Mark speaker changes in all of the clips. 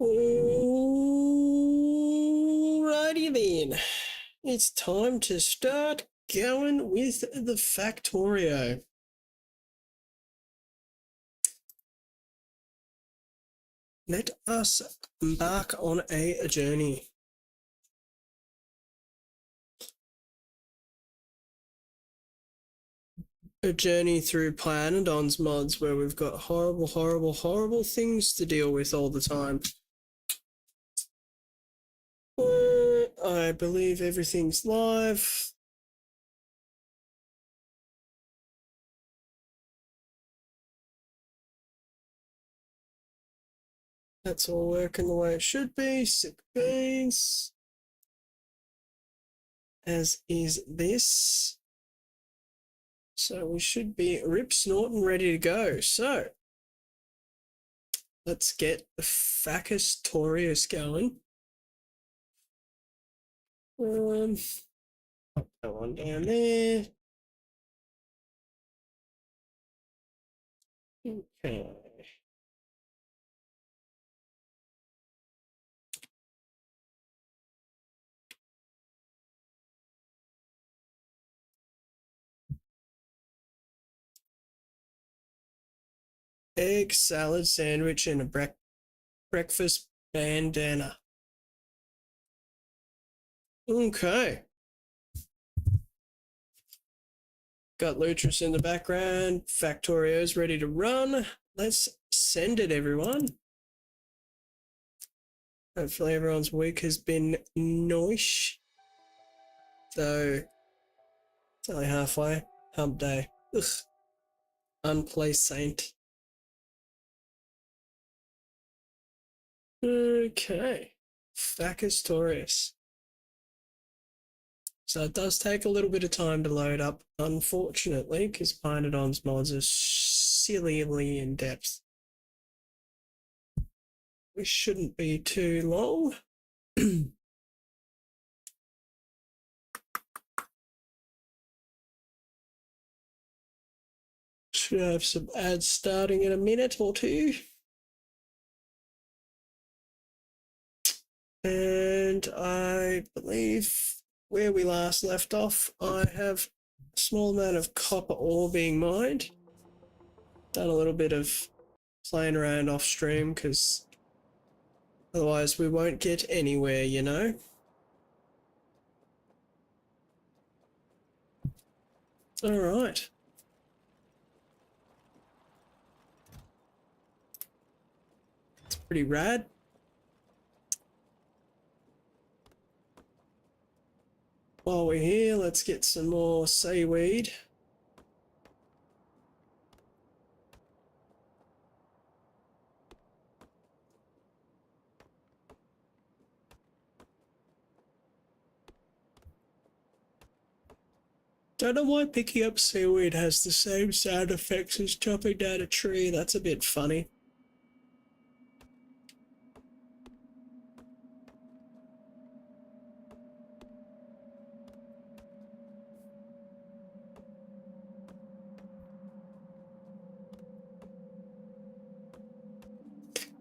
Speaker 1: Alrighty then. It's time to start going with the Factorio. Let us embark on a journey. A journey through Planodon's mods where we've got horrible, horrible, horrible things to deal with all the time. I believe everything's live. That's all working the way it should be. Sick beans. As is this. So we should be rip snorting ready to go. So let's get the Factorio going. Pop that one down there. Okay. Egg salad sandwich and a breakfast bandana. Okay. Got Lutris in the background. Factorio's ready to run. Let's send it, everyone. Hopefully everyone's week has been nice. Though it's only halfway. Hump day. Ugh. Unpleasant. Okay. Factorio. So it does take a little bit of time to load up, unfortunately, because Pinodon's mods are sillily in depth. We shouldn't be too long. Should have some ads starting in a minute or two. And I believe where we last left off, I have a small amount of copper ore being mined. Done a little bit of playing around off stream because otherwise we won't get anywhere, you know. All right. It's pretty rad. While we're here, let's get some more seaweed. Don't know why picking up seaweed has the same sound effects as chopping down a tree. That's a bit funny.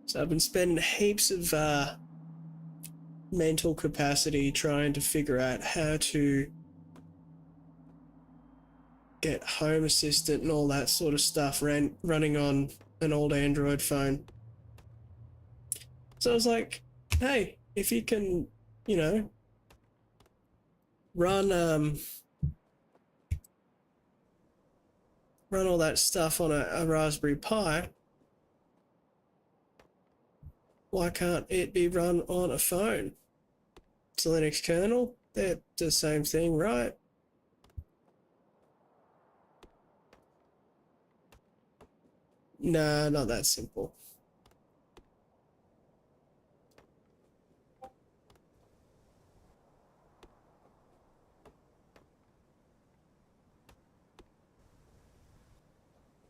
Speaker 1: So I've been spending heaps of mental capacity trying to figure out how to get Home Assistant and all that sort of stuff running on an old Android phone. So I was like, hey, if you can, you know, run all that stuff on a Raspberry Pi, why can't it be run on a phone? It's a Linux kernel. They're the same thing, right? Nah, not that simple.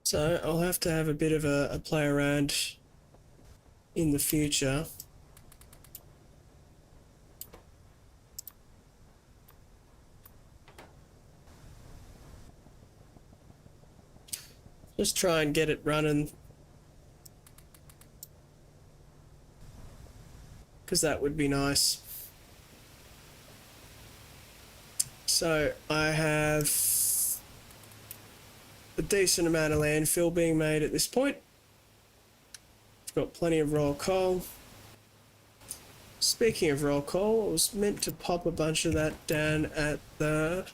Speaker 1: So I'll have to have a bit of a play around in the future. Just try and get it running. because that would be nice. So I have a decent amount of landfill being made at this point. I've got plenty of raw coal. Speaking of raw coal, I was meant to pop a bunch of that down at the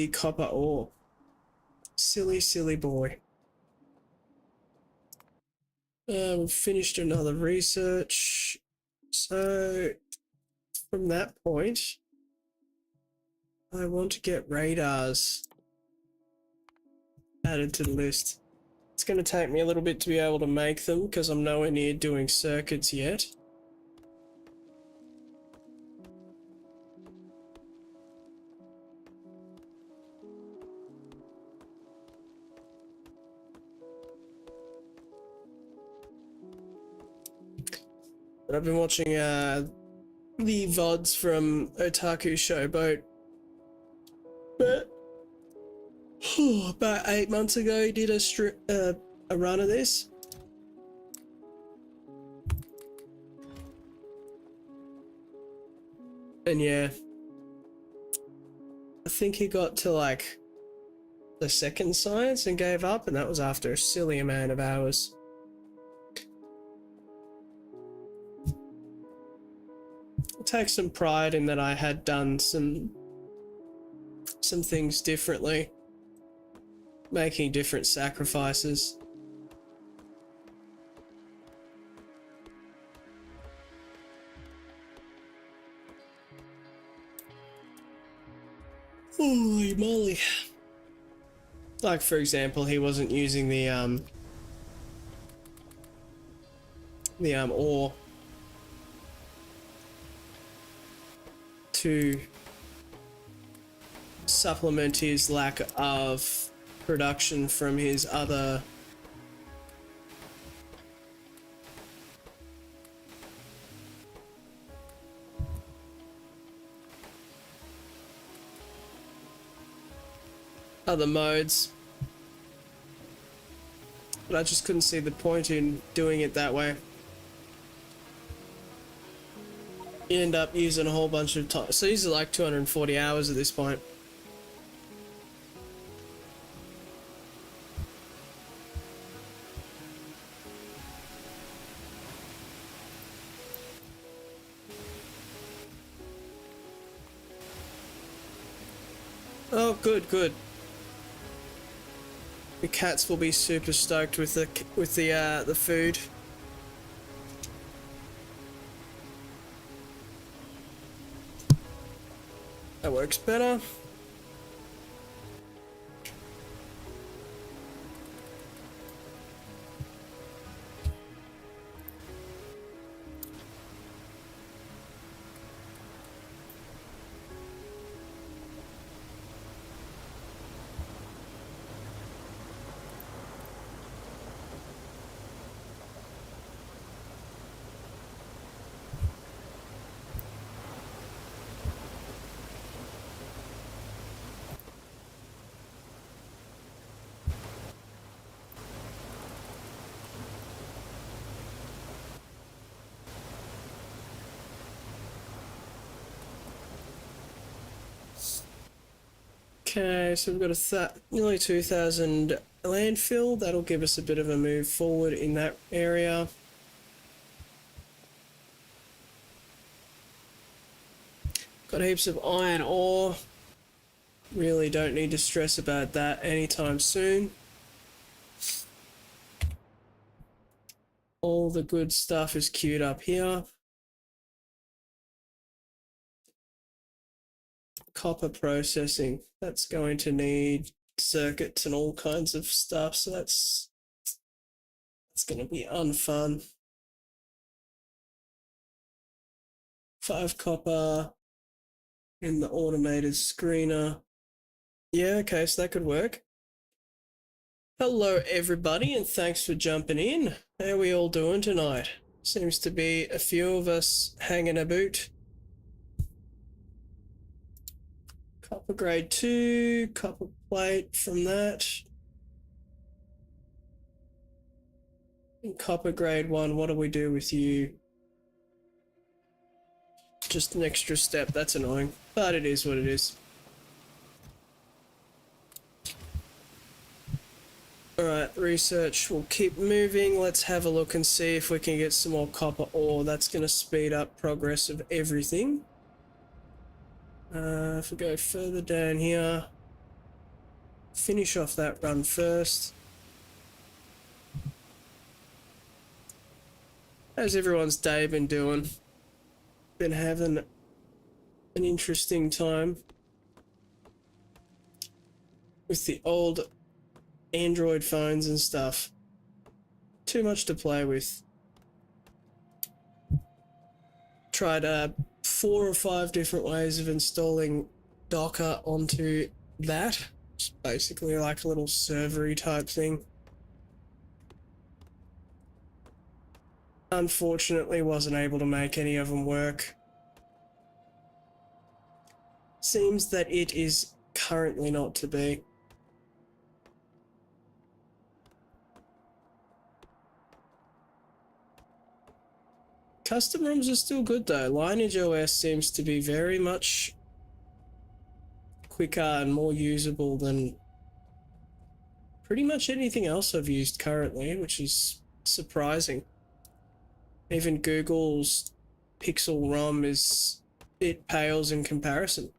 Speaker 1: copper ore. Silly boy. We've finished another research. So from that point, I want to get radars added to the list. It's going to take me a little bit to be able to make them because I'm nowhere near doing circuits yet. But I've been watching the VODs from Otaku Showboat. But about 8 months ago, he did a run of this. And yeah, I think he got to like the second science and gave up, and that was after a silly amount of hours. I take some pride in that I had done some things differently, making different sacrifices. Holy moly. Like, for example, he wasn't using the ore to supplement his lack of production from his other modes. But I just couldn't see the point in doing it that way. You end up using a whole bunch of time. So these are like 240 hours at this point. Oh, good. The cats will be super stoked with the food. That works better. Okay, so we've got nearly 2,000 landfill. That'll give us a bit of a move forward in that area. Got heaps of iron ore. Really don't need to stress about that anytime soon. All the good stuff is queued up here. Copper processing. That's going to need circuits and all kinds of stuff, so that's going to be unfun. 5 copper in the automated screener. Yeah, okay, so that could work. Hello everybody, and thanks for jumping in. How are we all doing tonight? Seems to be a few of us hanging about. Copper grade 2, copper plate from that. Copper grade 1, what do we do with you? Just an extra step, that's annoying. But it is what it is. Alright, research will keep moving. Let's have a look and see if we can get some more copper ore. That's going to speed up progress of everything. If we go further down here, finish off that run first. How's everyone's day been doing? Been having an interesting time with the old Android phones and stuff. Too much to play with. Tried 4 or 5 different ways of installing Docker onto that. It's basically like a little servery type thing. Unfortunately, wasn't able to make any of them work. Seems that it is currently not to be. Custom ROMs are still good though. Lineage OS seems to be very much quicker and more usable than pretty much anything else I've used currently, which is surprising. Even Google's Pixel ROM it pales in comparison.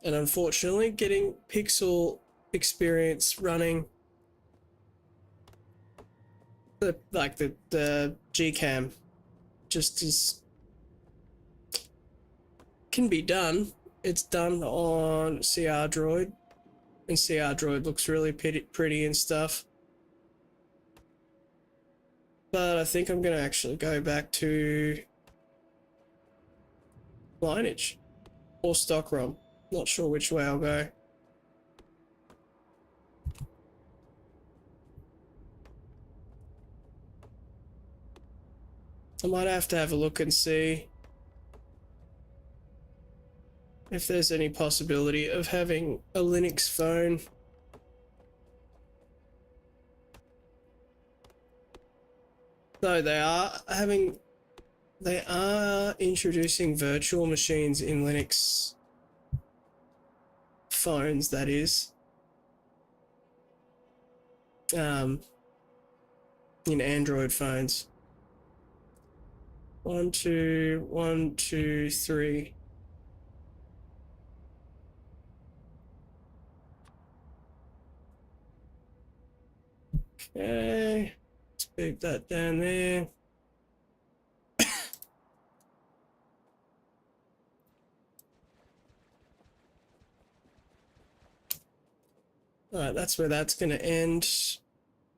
Speaker 1: And unfortunately, getting Pixel experience running the Gcam just is can be done. It's done on CR Droid, and CR Droid looks really pretty and stuff. But I think I'm gonna actually go back to Lineage or stock ROM. Not sure which way I'll go. I might have to have a look and see if there's any possibility of having a Linux phone. Though they are introducing virtual machines in Linux phones, that is. In Android phones. 1, 2, 1, 2, 3. Okay, let's move that down there. Alright, that's where that's going to end.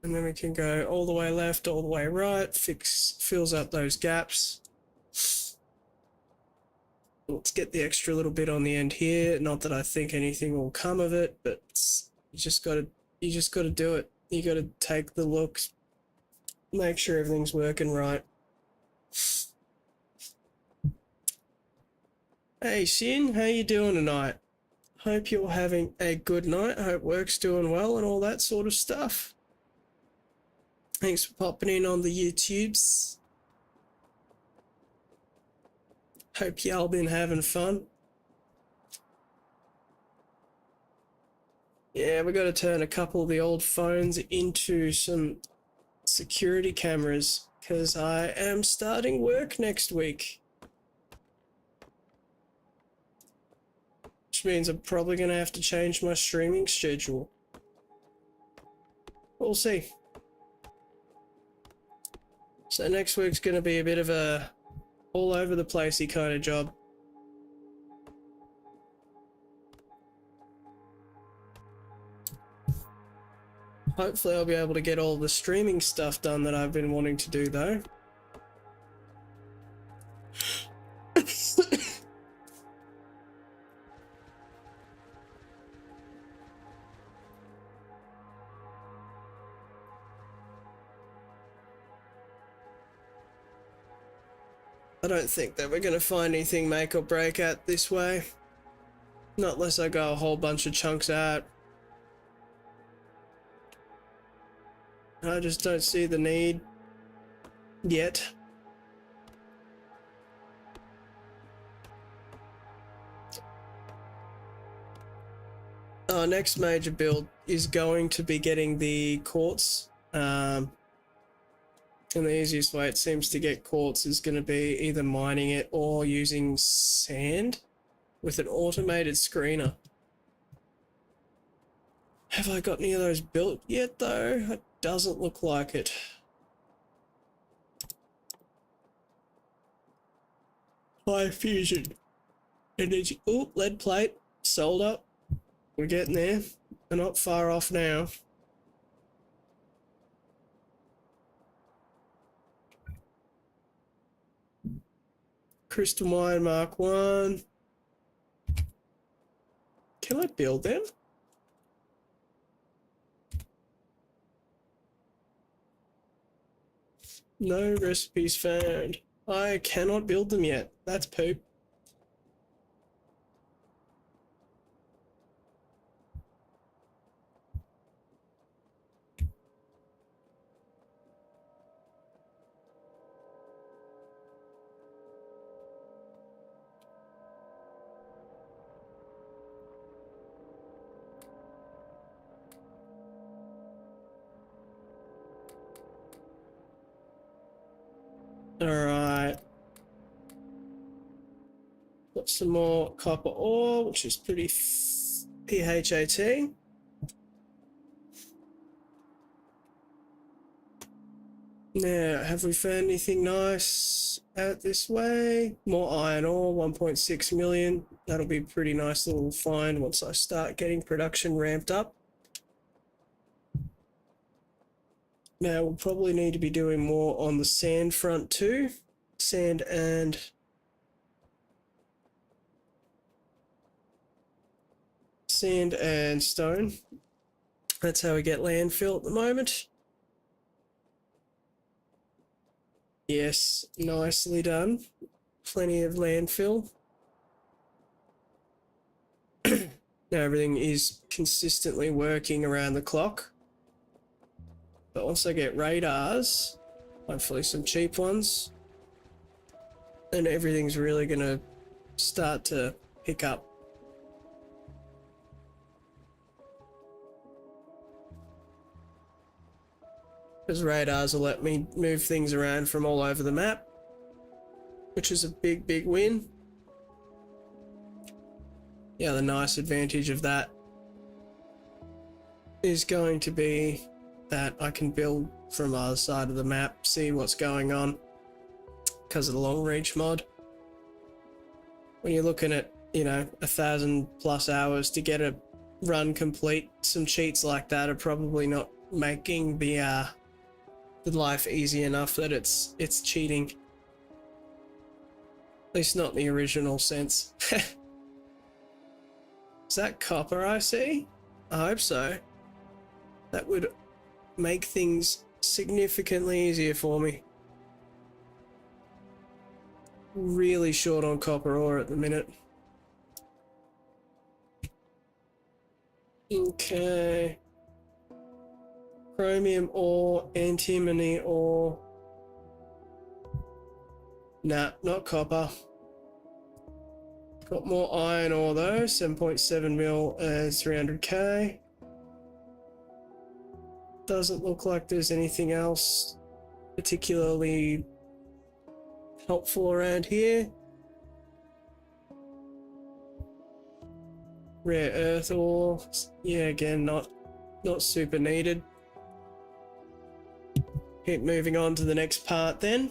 Speaker 1: And then we can go all the way left, all the way right, fills up those gaps. Let's get the extra little bit on the end here. Not that I think anything will come of it, but you just got to do it. You got to take the looks, make sure everything's working right. Hey Sin, how you doing tonight? Hope you're having a good night. Hope work's doing well and all that sort of stuff. Thanks for popping in on the YouTubes. Hope y'all been having fun. Yeah, we got to turn a couple of the old phones into some security cameras because I am starting work next week. Which means I'm probably going to have to change my streaming schedule. We'll see. So next week's going to be a bit of a all over the placey kind of job. Hopefully I'll be able to get all the streaming stuff done that I've been wanting to do though. I don't think that we're going to find anything make or break at this way. Not unless I go a whole bunch of chunks out. I just don't see the need yet. Our next major build is going to be getting the quartz. And the easiest way it seems to get quartz is going to be either mining it or using sand with an automated screener. Have I got any of those built yet though? It doesn't look like it. High fusion. Energy. Oh, lead plate. Solder. We're getting there. We're not far off now. Crystal mine Mark 1. Can I build them? No recipes found. I cannot build them yet. That's poop. Alright. Got some more copper ore, which is pretty PHAT. Now, have we found anything nice out this way? More iron ore, 1.6 million. That'll be a pretty nice little find once I start getting production ramped up. Now, we'll probably need to be doing more on the sand front too. Sand and stone. That's how we get landfill at the moment. Yes, nicely done. Plenty of landfill. Now everything is consistently working around the clock. But once I get radars, hopefully some cheap ones, then everything's really going to start to pick up. Because radars will let me move things around from all over the map, which is a big, big win. Yeah, the nice advantage of that is going to be that I can build from the other side of the map, see what's going on, because of the long reach mod. When you're looking at, you know, 1,000+ hours to get a run complete, some cheats like that are probably not making the life easy enough that it's cheating. At least not in the original sense. Is that copper I see? I hope so. That would make things significantly easier for me. Really short on copper ore at the minute. Okay. Chromium ore, antimony ore. Nah, not copper. Got more iron ore though, 7.7 mil as 300k. Doesn't look like there's anything else particularly helpful around here. Rare earth ore, yeah, again, not super needed. Keep moving on to the next part then.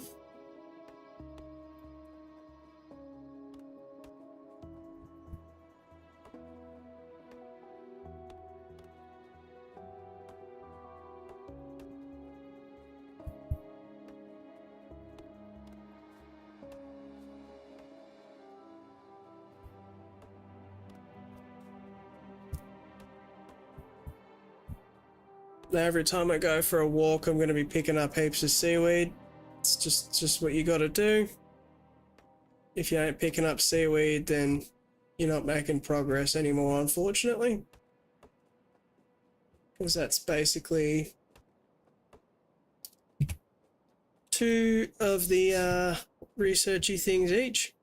Speaker 1: Now every time I go for a walk, I'm going to be picking up heaps of seaweed. It's just what you got to do. If you ain't picking up seaweed, then you're not making progress anymore, unfortunately. Because that's basically 2 of the researchy things each.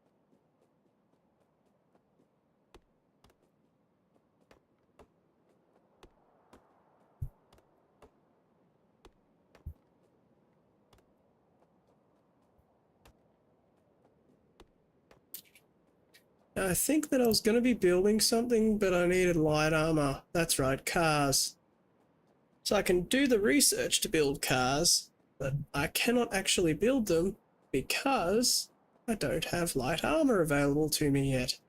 Speaker 1: I think that I was going to be building something, but I needed light armor. That's right, cars. So I can do the research to build cars, but I cannot actually build them because I don't have light armor available to me yet.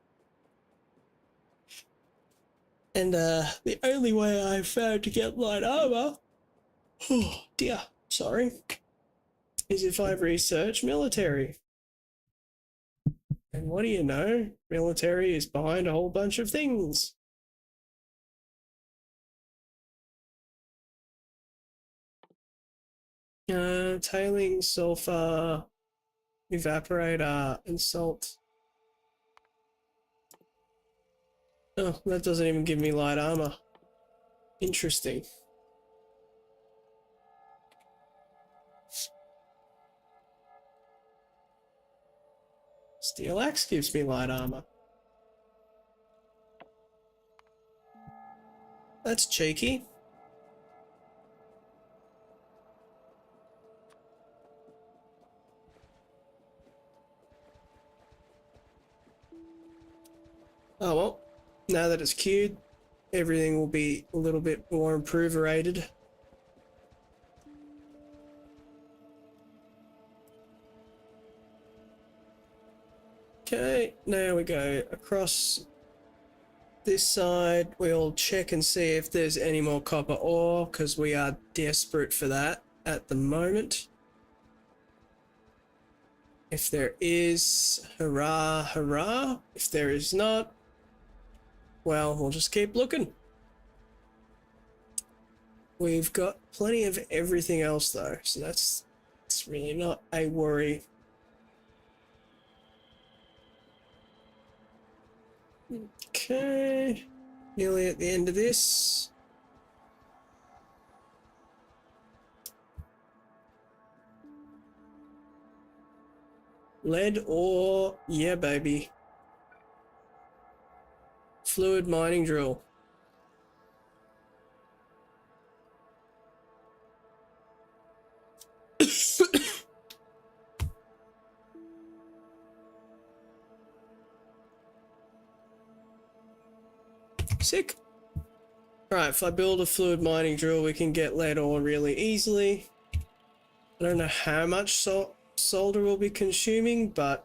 Speaker 1: And the only way I've found to get light armor, oh dear, sorry, is if I research military. And what do you know? Military is behind a whole bunch of things. Tailings, sulfur, evaporator, and salt. Oh, that doesn't even give me light armor. Interesting. Steel axe gives me light armor. That's cheeky. Oh well, now that it's queued, everything will be a little bit more improverated. Okay, now we go across this side. We'll check and see if there's any more copper ore, because we are desperate for that at the moment. If there is, hurrah, hurrah. If there is not, well, we'll just keep looking. We've got plenty of everything else though, so that's really not a worry. Okay, nearly at the end of this. Lead ore, yeah baby. Fluid mining drill. Sick. Right, if I build a fluid mining drill, we can get lead ore really easily. I don't know how much solder we'll be consuming, but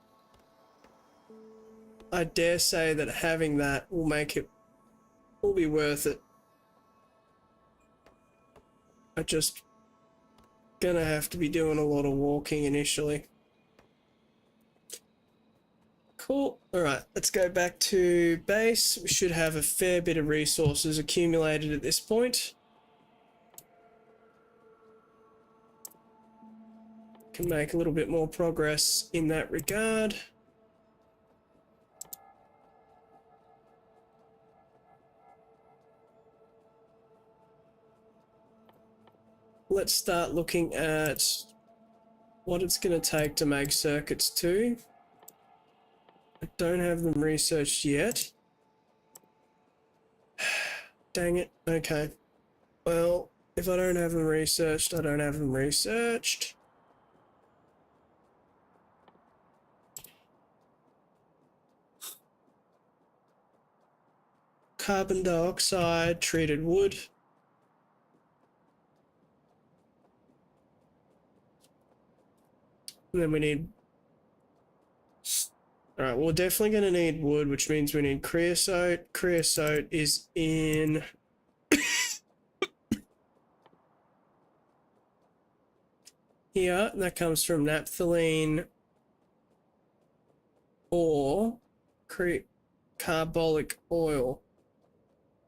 Speaker 1: I dare say that having that will make it will be worth it. I just gonna have to be doing a lot of walking initially. Cool. Alright, let's go back to base. We should have a fair bit of resources accumulated at this point. Can make a little bit more progress in that regard. Let's start looking at what it's going to take to make circuits too. I don't have them researched yet. Dang it. Okay. Well, if I don't have them researched, I don't have them researched. Carbon dioxide, treated wood. And then we need... Alright, we're definitely going to need wood, which means we need creosote. Creosote is in... here, and that comes from naphthalene or carbolic oil.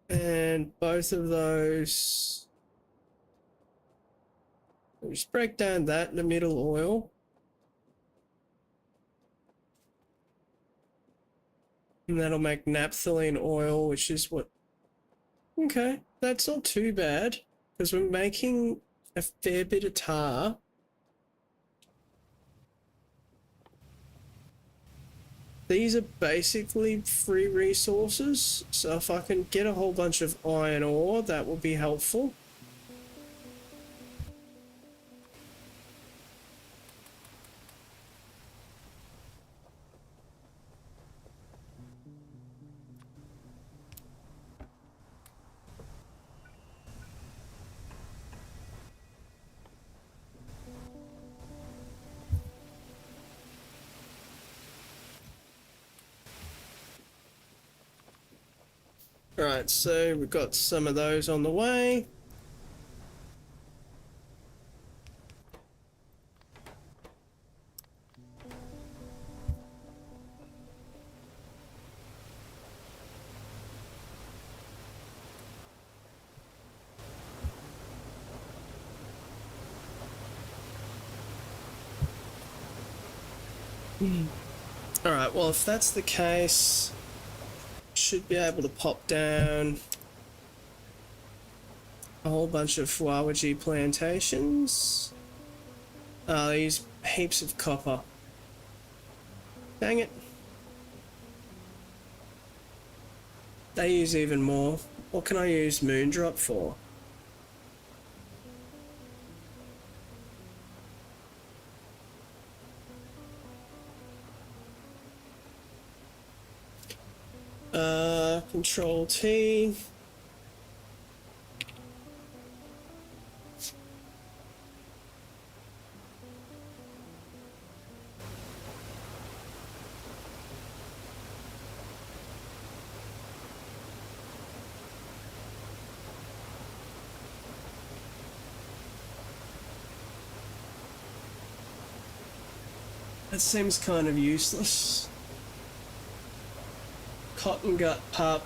Speaker 1: And both of those... We'll just break down that in the middle oil. And that'll make naphthalene oil, which is what... Okay, that's not too bad, because we're making a fair bit of tar. these are basically free resources, so if I can get a whole bunch of iron ore, that will be helpful. Alright, so we've got some of those on the way. Alright, well, if that's the case, should be able to pop down a whole bunch of Wawaji plantations. They use heaps of copper. Dang it. They use even more. What can I use Moondrop for? Control T. That seems kind of useless. Cotton gut pup.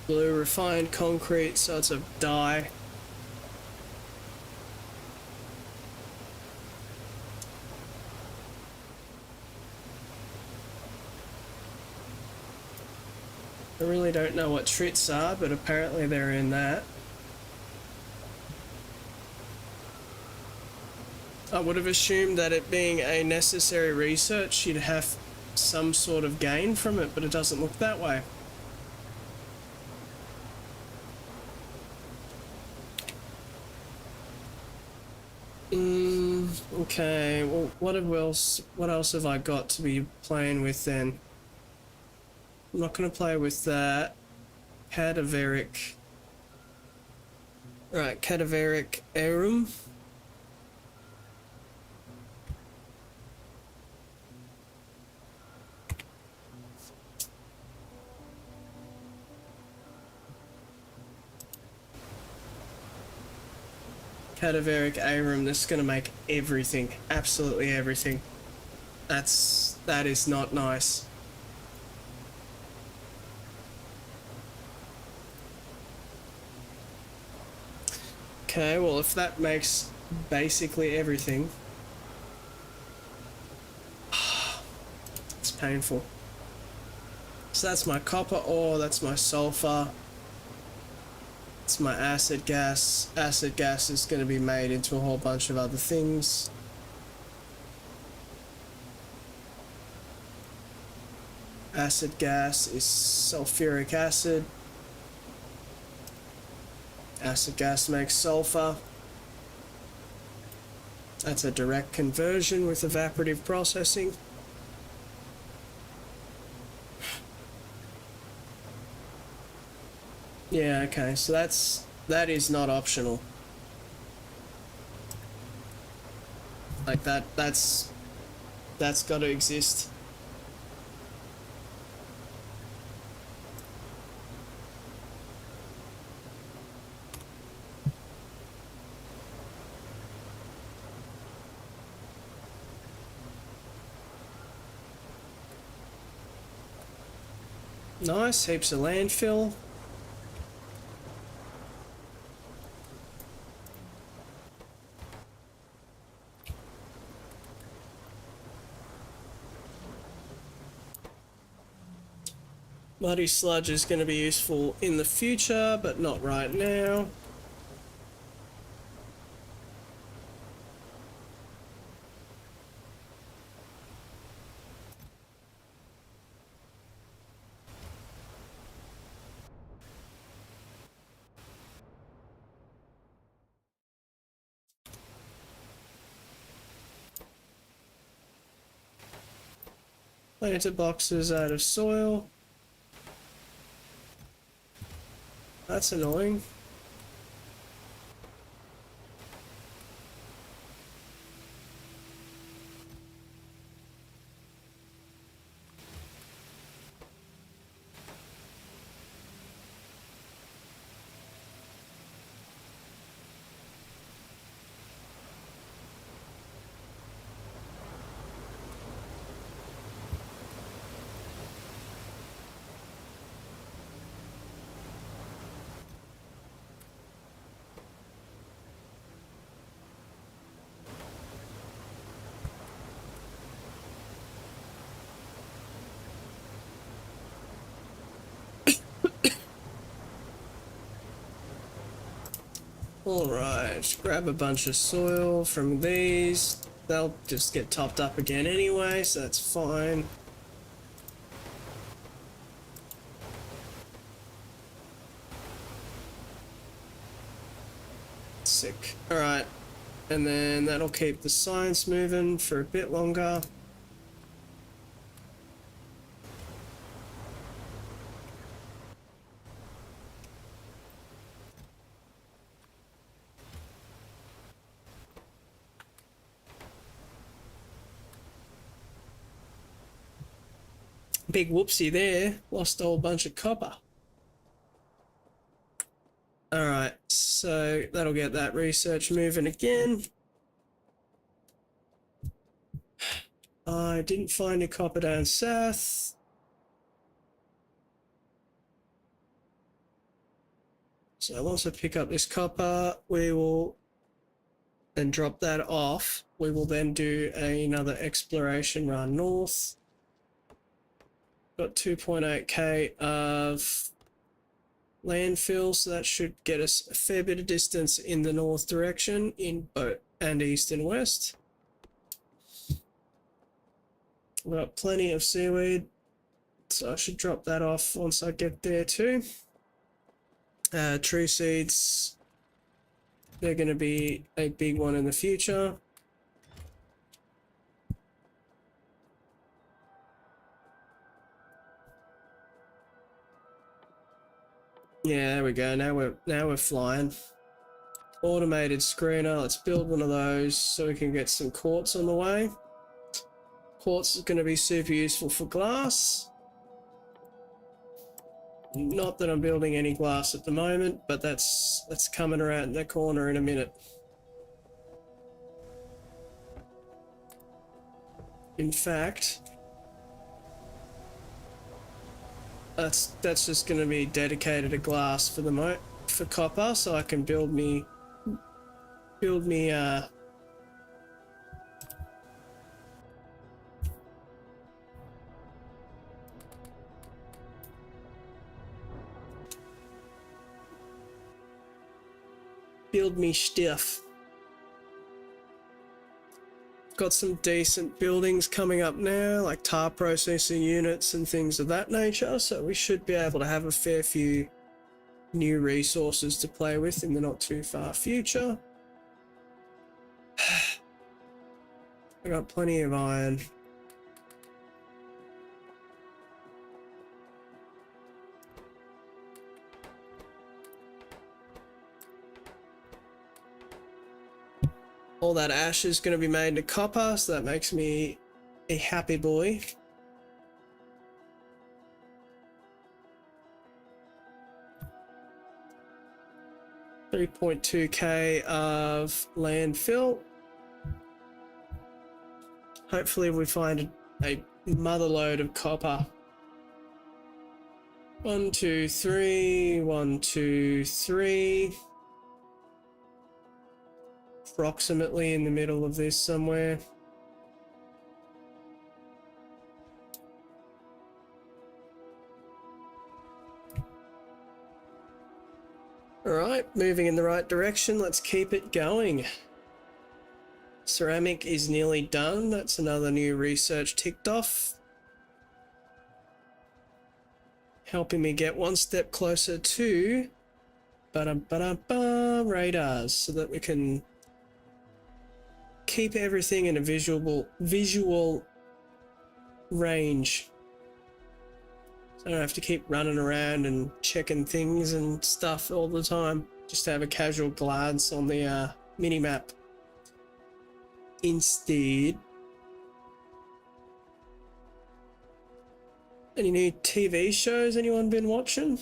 Speaker 1: Blue refined concrete, so it's a dye. I really don't know what trits are, but apparently they're in that. I would have assumed that it being a necessary research, you'd have some sort of gain from it, but it doesn't look that way. Okay, well, what else have I got to be playing with then? I'm not going to play with that. Cadaveric. Right, cadaveric arum. Cadaveric arum, this is going to make everything, absolutely everything. That is not nice. Okay, well, if that makes basically everything, it's painful. So that's my copper ore, that's my sulfur, it's my acid gas. Acid gas is going to be made into a whole bunch of other things. Acid gas is sulfuric acid. Acid gas makes sulfur. That's a direct conversion with evaporative processing. Yeah, okay, so that is not optional. Like that's got to exist. Nice, heaps of landfill. Muddy sludge is going to be useful in the future, but not right now. Planter boxes out of soil. That's annoying. Alright, grab a bunch of soil from these. They'll just get topped up again anyway, so that's fine. Sick. Alright, and then that'll keep the science moving for a bit longer. Big whoopsie there, lost a whole bunch of copper. Alright, so that'll get that research moving again. I didn't find any copper down south. So once I pick up this copper, we will then drop that off. We will then do another exploration run north. Got 2.8k of landfill, so that should get us a fair bit of distance in the north direction in both and east and west. We've got plenty of seaweed, so I should drop that off once I get there too. Tree seeds, they're going to be a big one in the future. Yeah, there we go. Now we're flying. Automated screener. Let's build one of those so we can get some quartz on the way. Quartz is going to be super useful for glass. Not that I'm building any glass at the moment, but that's coming around the corner in a minute. In fact, that's just going to be dedicated to glass for the for copper, so I can build me stuff. Got some decent buildings coming up now, like tar processing units and things of that nature, so we should be able to have a fair few new resources to play with in the not too far future. I got plenty of iron. All that ash is going to be made into copper, so that makes me a happy boy. $3.2k of landfill. Hopefully we find a mother load of copper. 1, 2, 3, 1, 2, 3. Approximately in the middle of this somewhere. Alright, moving in the right direction. Let's keep it going. Ceramic is nearly done. That's another new research ticked off. Helping me get one step closer to radars, so that we can keep everything in a visual range. So I don't have to keep running around and checking things and stuff all the time. Just have a casual glance on the mini-map. Instead, any new TV shows anyone been watching?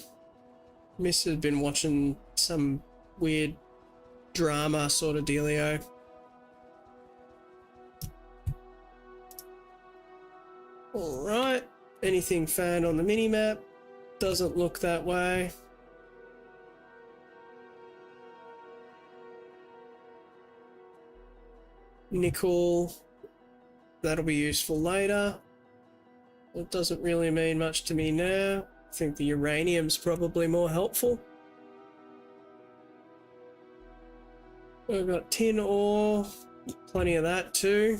Speaker 1: Miss has been watching some weird drama sort of dealio. Alright, anything found on the mini-map? Doesn't look that way. Nickel, that'll be useful later. It doesn't really mean much to me now. I think the uranium's probably more helpful. We've got tin ore, plenty of that too.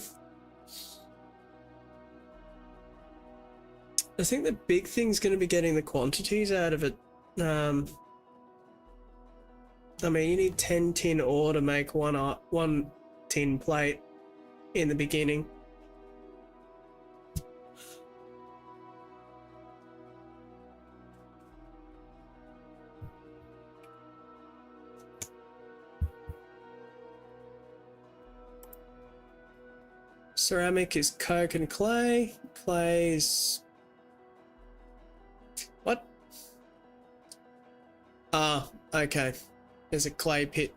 Speaker 1: I think the big thing's going to be getting the quantities out of it. I mean, you need 10 tin ore to make one tin plate in the beginning. Ceramic is coke and clay. Clay's... What? Ah, okay. There's a clay pit.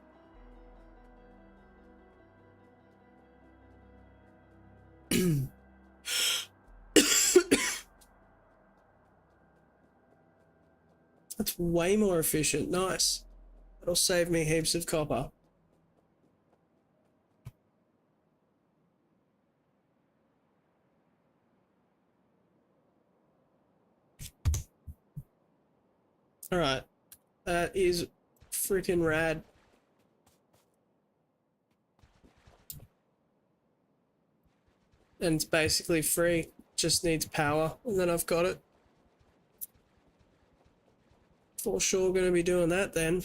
Speaker 1: That's way more efficient. Nice. That'll save me heaps of copper. Alright. That is freaking rad. And it's basically free. Just needs power. And then I've got it. For sure going to be doing that then.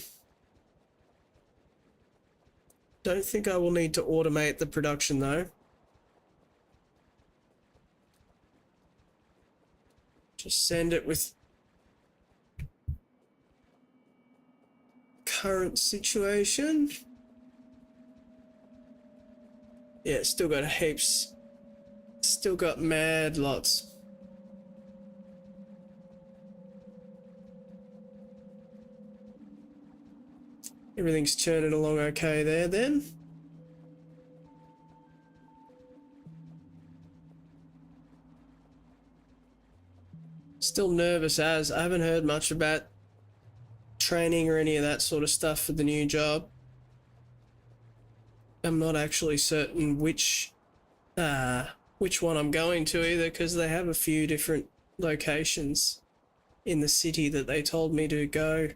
Speaker 1: Don't think I will need to automate the production though. Just send it with current situation. Yeah, still got heaps. Still got mad lots. Everything's churning along okay there then. Still nervous as I haven't heard much about training or any of that sort of stuff for the new job. I'm not actually certain which one I'm going to either, because they have a few different locations in the city that they told me to go.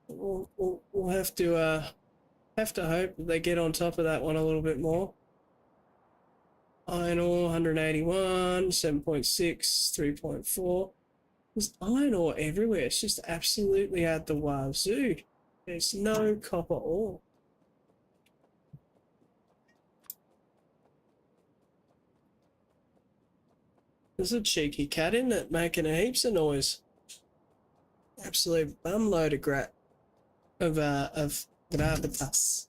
Speaker 1: We'll have to hope that they get on top of that one a little bit more. Iron ore 181, 7.6, 3.4. There's iron ore everywhere. It's just absolutely at the wazoo. There's no copper ore. There's a cheeky cat in it making a heaps of noise. Absolute bumload of gravitas.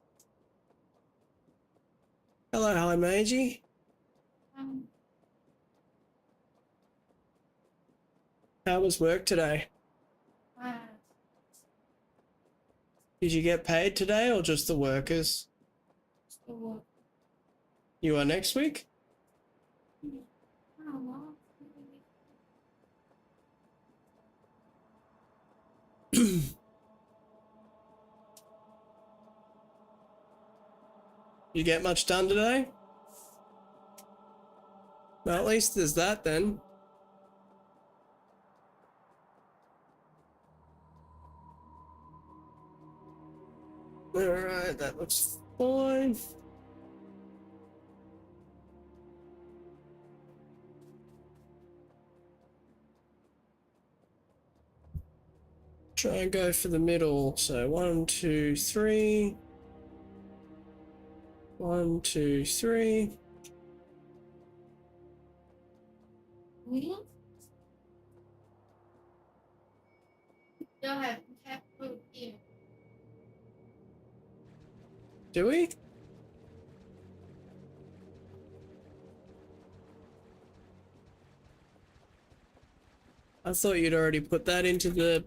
Speaker 1: Hello, hi Meiji. How was work today? Did you get paid today or just the workers? You are next week? You get much done today? Well, at least there's that then. Alright, that looks fine. Try and go for the middle. So 1, 2, 3. 1, 2, 3. Do we? I thought you'd already put that into the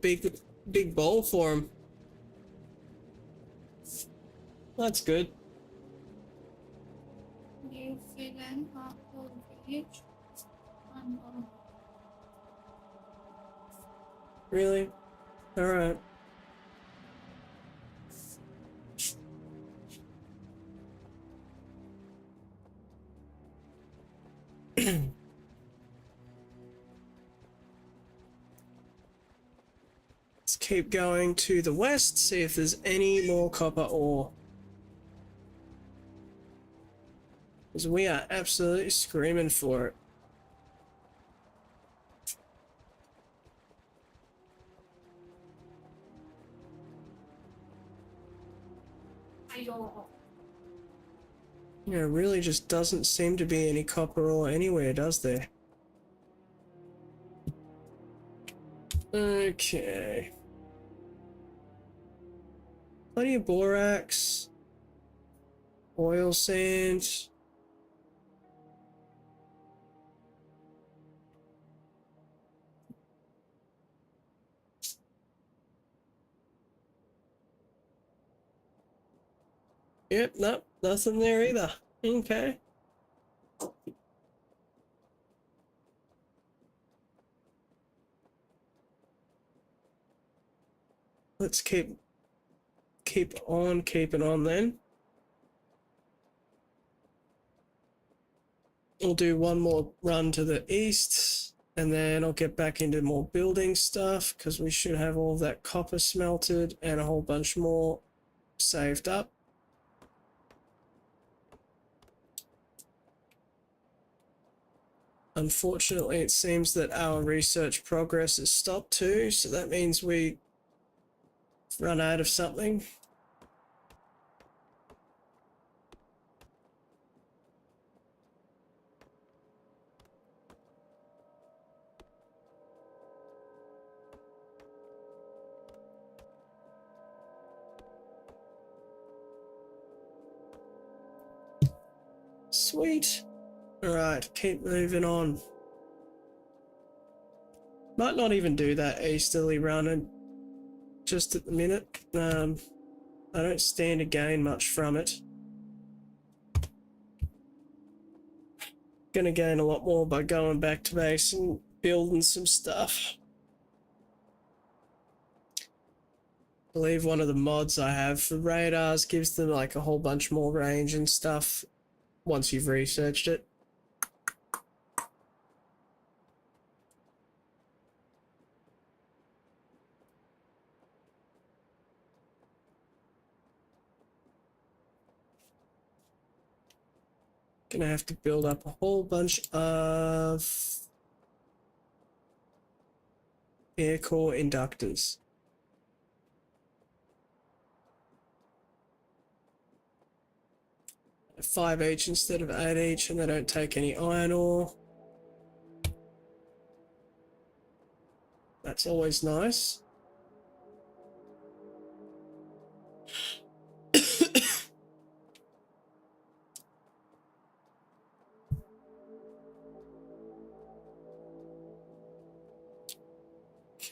Speaker 1: big bowl for him. That's good. Really? Alright. Let's keep going to the west, see if there's any more copper ore. Because we are absolutely screaming for it. There really just doesn't seem to be any copper ore anywhere, does there? Okay. Plenty of borax. Oil sand. Yep, nope, nothing there either. Okay. Let's keep on keeping on then. We'll do one more run to the east, and then I'll get back into more building stuff, because we should have all that copper smelted and a whole bunch more saved up. Unfortunately, it seems that our research progress has stopped too, so that means we run out of something. Sweet. Alright, keep moving on. Might not even do that easterly run just at the minute. I don't stand to gain much from it. Gonna gain a lot more by going back to base and building some stuff. I believe one of the mods I have for radars gives them like a whole bunch more range and stuff once you've researched it. Gonna have to build up a whole bunch of air core inductors. 5 each instead of 8 each, and they don't take any iron ore. That's always nice.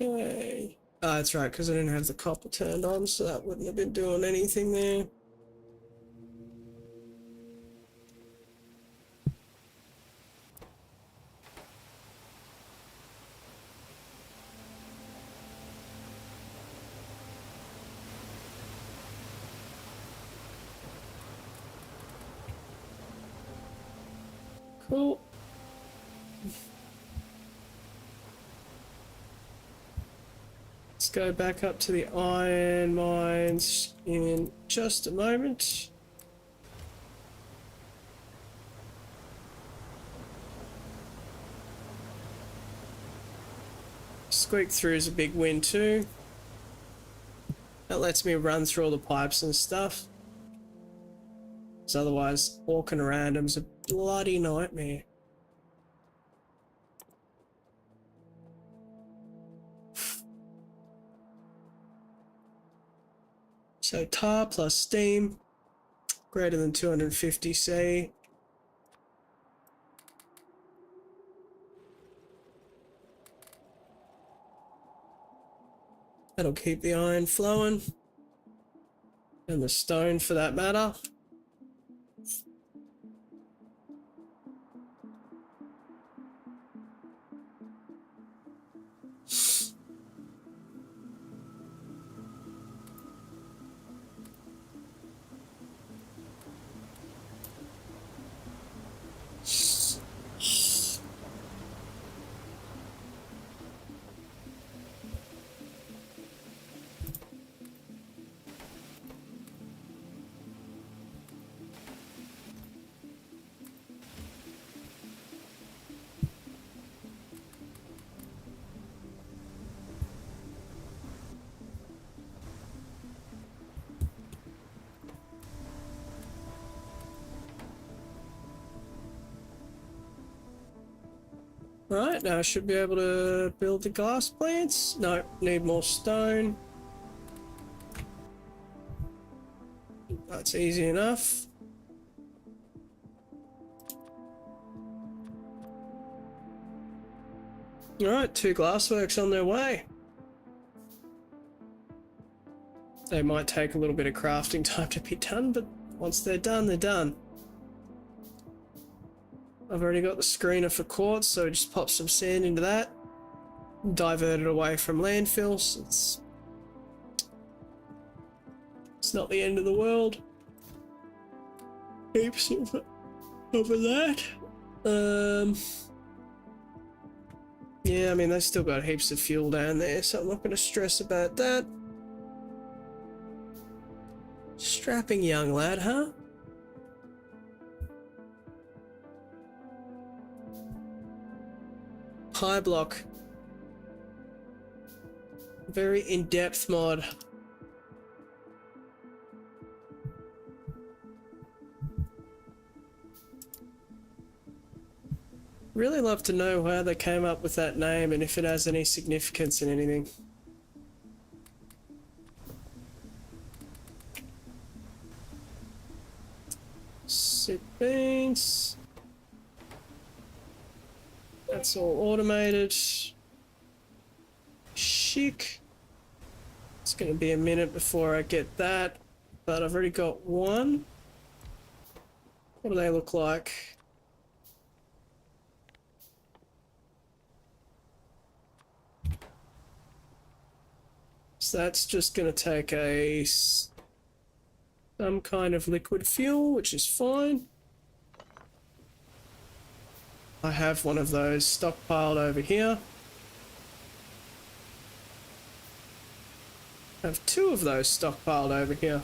Speaker 1: Okay. Oh, that's right, because I didn't have the copper turned on, so that wouldn't have been doing anything there. Cool. Let's go back up to the iron mines in just a moment. Squeak through is a big win too. That lets me run through all the pipes and stuff. Because otherwise, walking around them's a bloody nightmare. So tar plus steam, greater than 250 C. That'll keep the iron flowing, and the stone for that matter. Right, now I should be able to build the glass plants. No, need more stone. That's easy enough. Alright, 2 glassworks on their way. They might take a little bit of crafting time to be done, but once they're done, they're done. I've already got the screener for quartz, so just pop some sand into that. Divert it away from landfills. It's not the end of the world. Heaps of that. Yeah, I mean, they've still got heaps of fuel down there, so I'm not going to stress about that. Strapping young lad, huh? Pyblock. Very in-depth mod. Really love to know how they came up with that name and if it has any significance in anything. Sit beans. That's all automated. Chic. It's going to be a minute before I get that, but I've already got one. What do they look like? So that's just going to take some kind of liquid fuel, which is fine. I have one of those stockpiled over here. I have 2 of those stockpiled over here.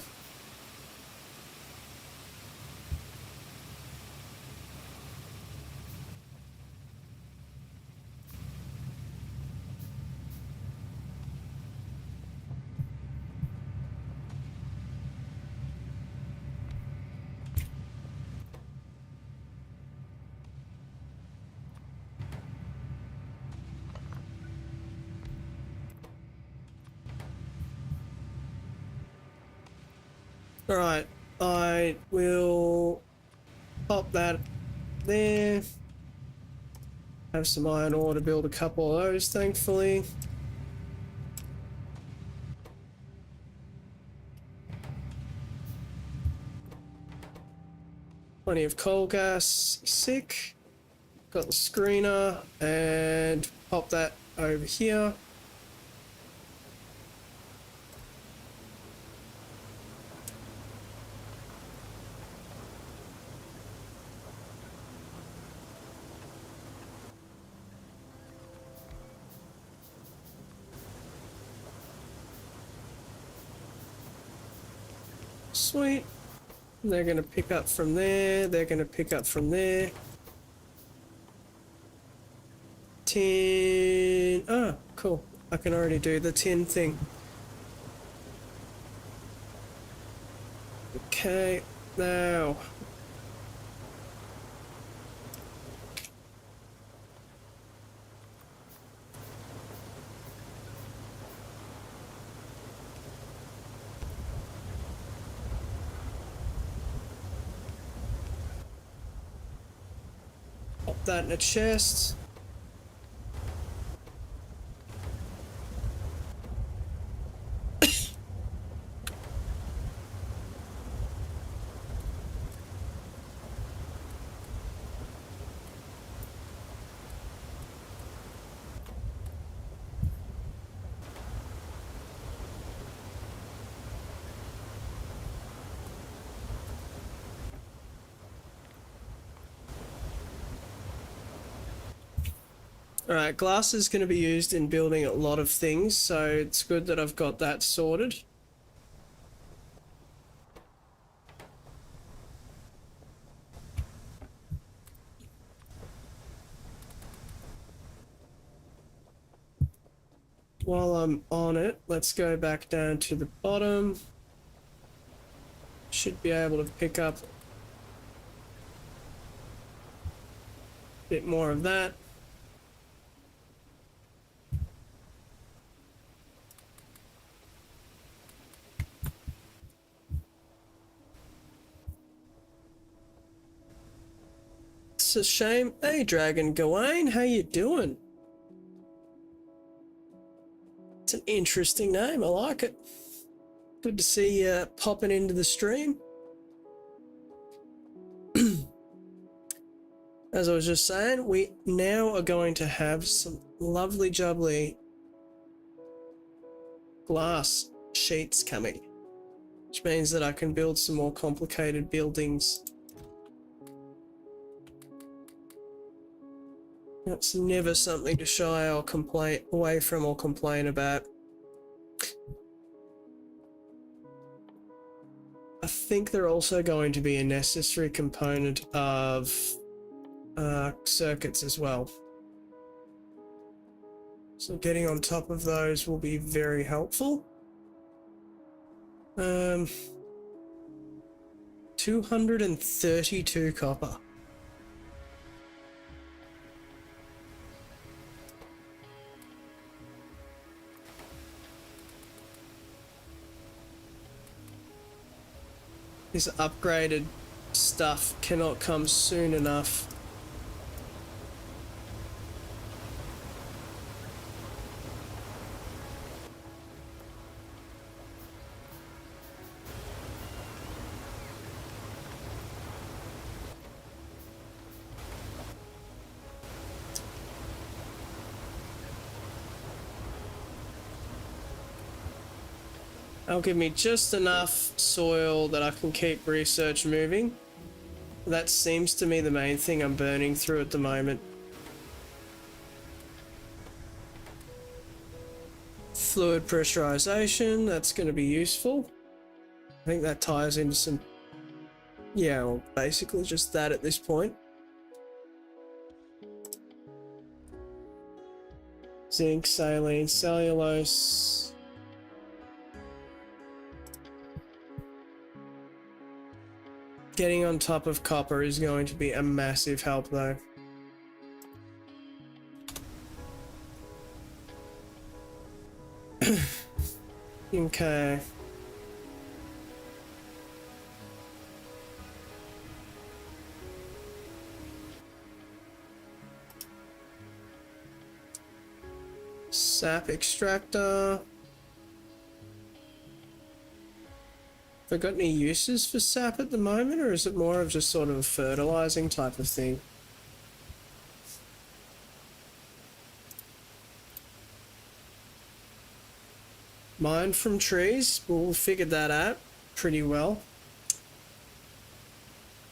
Speaker 1: Alright, I will pop that there. Have some iron ore to build a couple of those, thankfully. Plenty of coal gas, sick. Got the screener, and pop that over here. Sweet. They're going to pick up from there. They're going to pick up from there. Tin. Oh, cool. I can already do the tin thing. Okay, now. that in a chest. Alright, glass is going to be used in building a lot of things, so it's good that I've got that sorted. While I'm on it, let's go back down to the bottom. Should be able to pick up a bit more of that. It's a shame. Hey, Dragon Gawain, how you doing? It's an interesting name. I like it. Good to see you popping into the stream. As I was just saying, we now are going to have some lovely jubbly glass sheets coming, which means that I can build some more complicated buildings. That's never something to shy or complain away from or complain about. I think they're also going to be a necessary component of circuits as well. So getting on top of those will be very helpful. 232 copper. This upgraded stuff cannot come soon enough. That'll give me just enough soil that I can keep research moving. That seems to me the main thing I'm burning through at the moment. Fluid pressurization, that's going to be useful. I think that ties into some... yeah, well, basically just that at this point. Zinc, saline, cellulose... Getting on top of copper is going to be a massive help though. Okay. Sap extractor. Have I got any uses for sap at the moment, or is it more of just sort of a fertilizing type of thing? Mine from trees, we'll figure that out pretty well.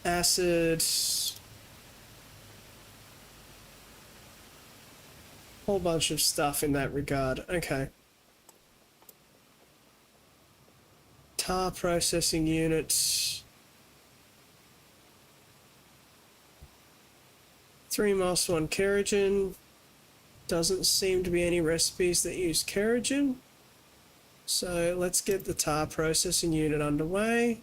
Speaker 1: Acid. Whole bunch of stuff in that regard. Okay. Tar processing units. 3 moss, 1 kerogen. Doesn't seem to be any recipes that use kerogen. So let's get the tar processing unit underway.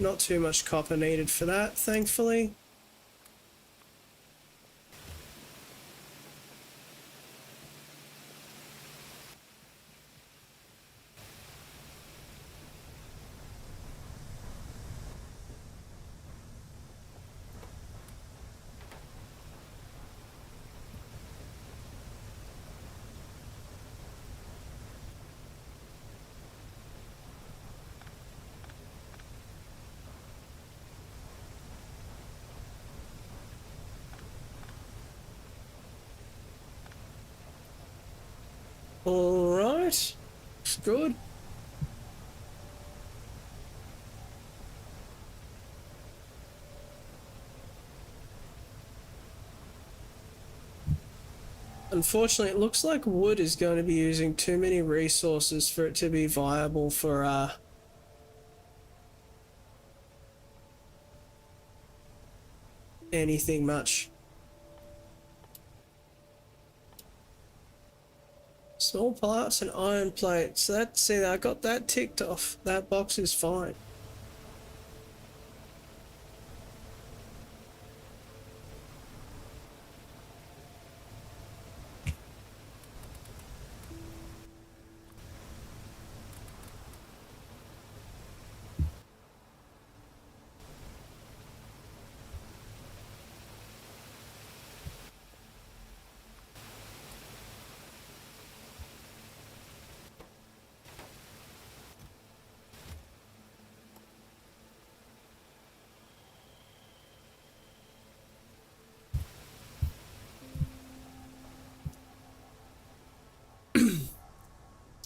Speaker 1: Not too much copper needed for that, thankfully. Alright. Looks good. Unfortunately, it looks like wood is going to be using too many resources for it to be viable for anything much. Small parts and iron plates. See, I got that ticked off. That box is fine.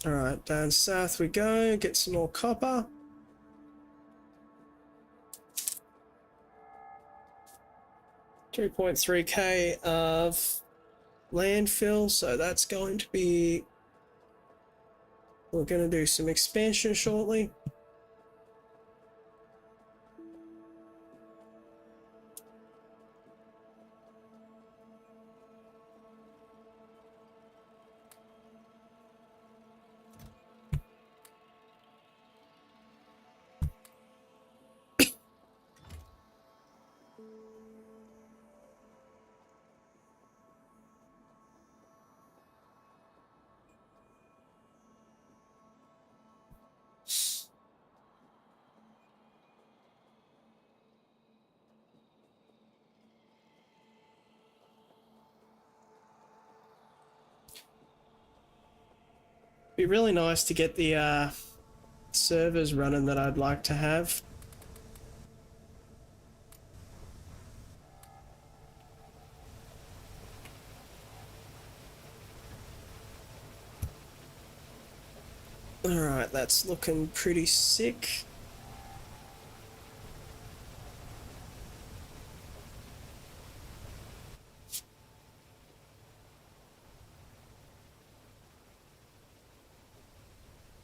Speaker 1: Alright, down south we go. Get some more copper. $3.3k of landfill, so that's going to be... We're going to do some expansion shortly. Be really nice to get the servers running that I'd like to have. Alright, that's looking pretty sick.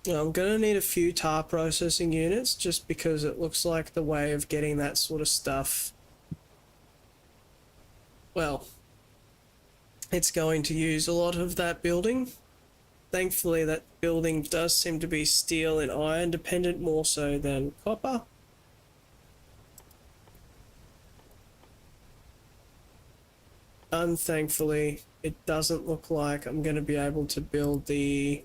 Speaker 1: I'm gonna need a few tar processing units just because it looks like the way of getting that sort of stuff, well, it's going to use a lot of that building. Thankfully that building does seem to be steel and iron dependent more so than copper. Unthankfully, it doesn't look like I'm going to be able to build the...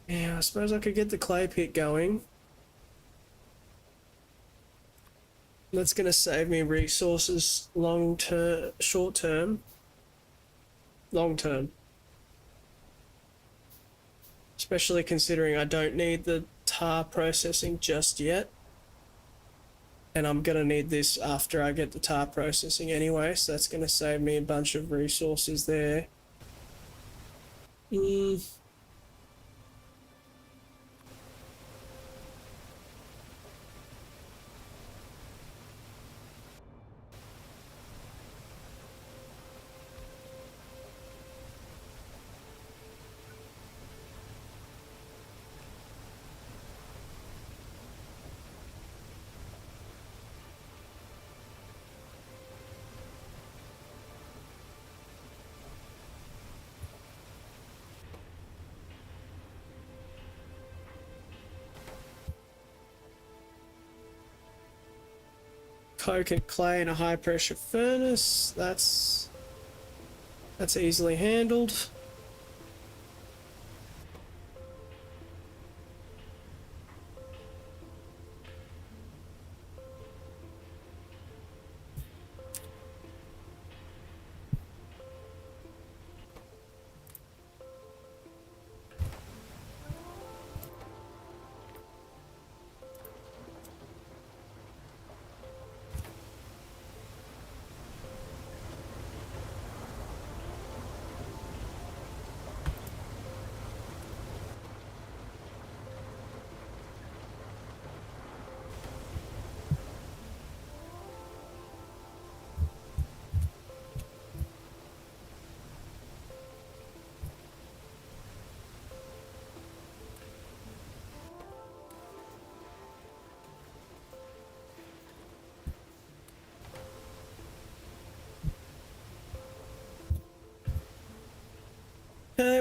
Speaker 1: Yeah, I suppose I could get the clay pit going. That's going to save me resources long term, short term, long term. Especially considering I don't need the tar processing just yet. And I'm going to need this after I get the tar processing anyway, so that's going to save me a bunch of resources there. Coke and clay in a high pressure furnace, that's easily handled.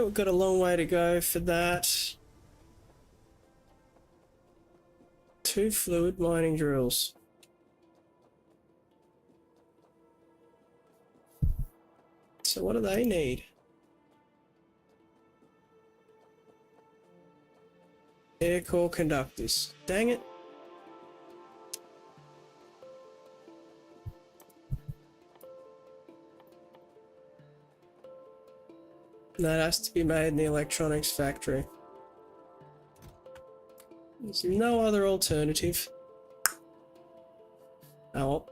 Speaker 1: we've got a long way to go for that. 2 fluid mining drills. So what do they need? Air core conductors. Dang it. That has to be made in the electronics factory. There's no other alternative. Oh well.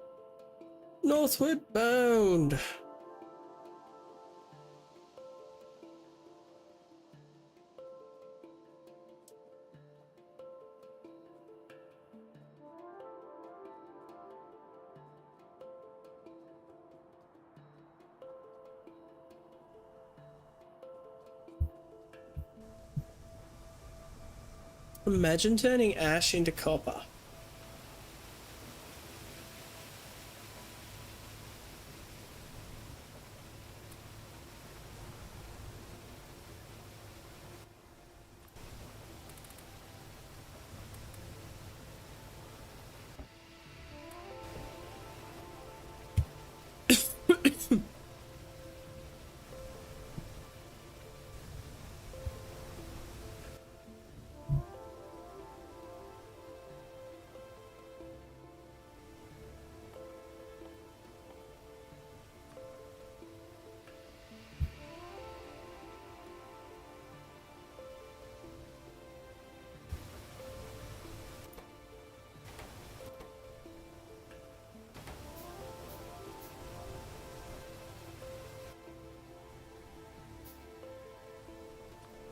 Speaker 1: Northward bound. Imagine turning ash into copper.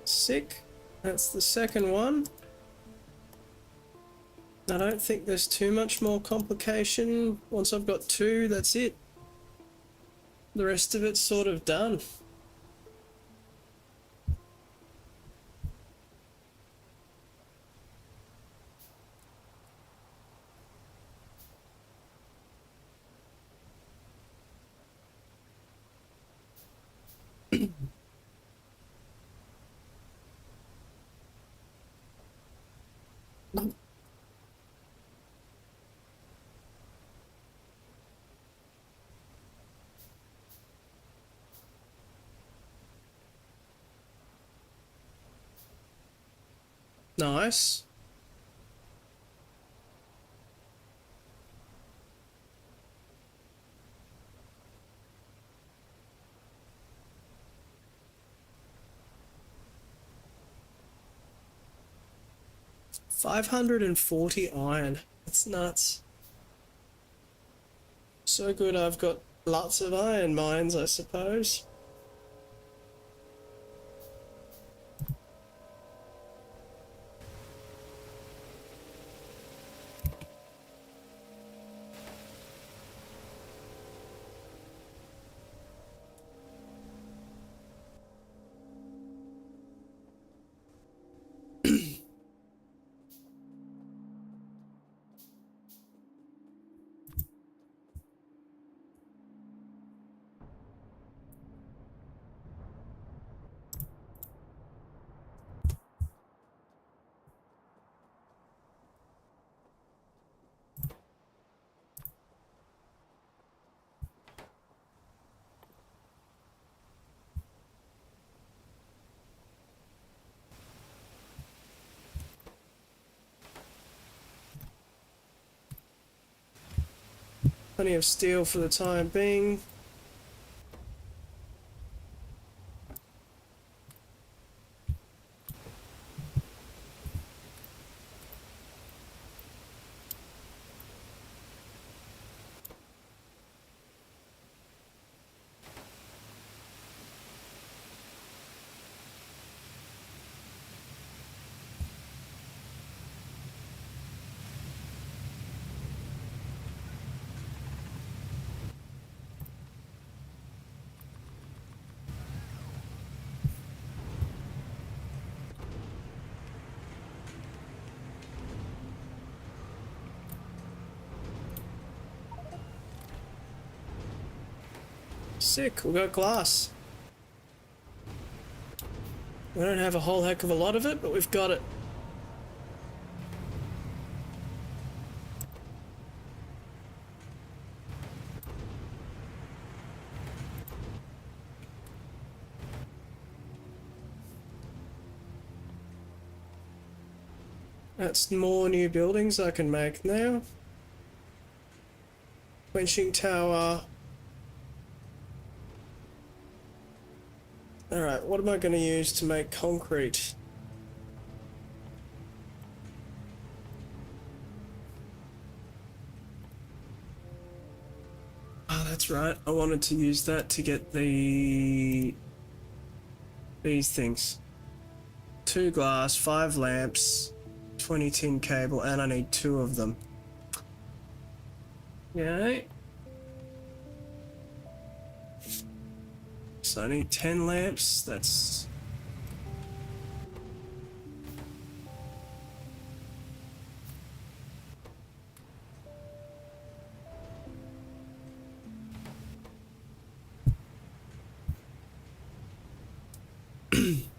Speaker 1: Sick. That's the second one. I don't think there's too much more complication. Once I've got 2, that's it. The rest of it's sort of done. Nice. $540 iron. That's nuts. So good I've got lots of iron mines, I suppose. Plenty of steel for the time being. Sick, we got glass. We don't have a whole heck of a lot of it, but we've got it. That's more new buildings I can make now. Quenching tower. Alright, what am I going to use to make concrete? Oh, that's right. I wanted to use that to get these things. 2 glass, 5 lamps, 20 tin cable, and I need 2 of them. Yeah. So I need 10 lamps. That's...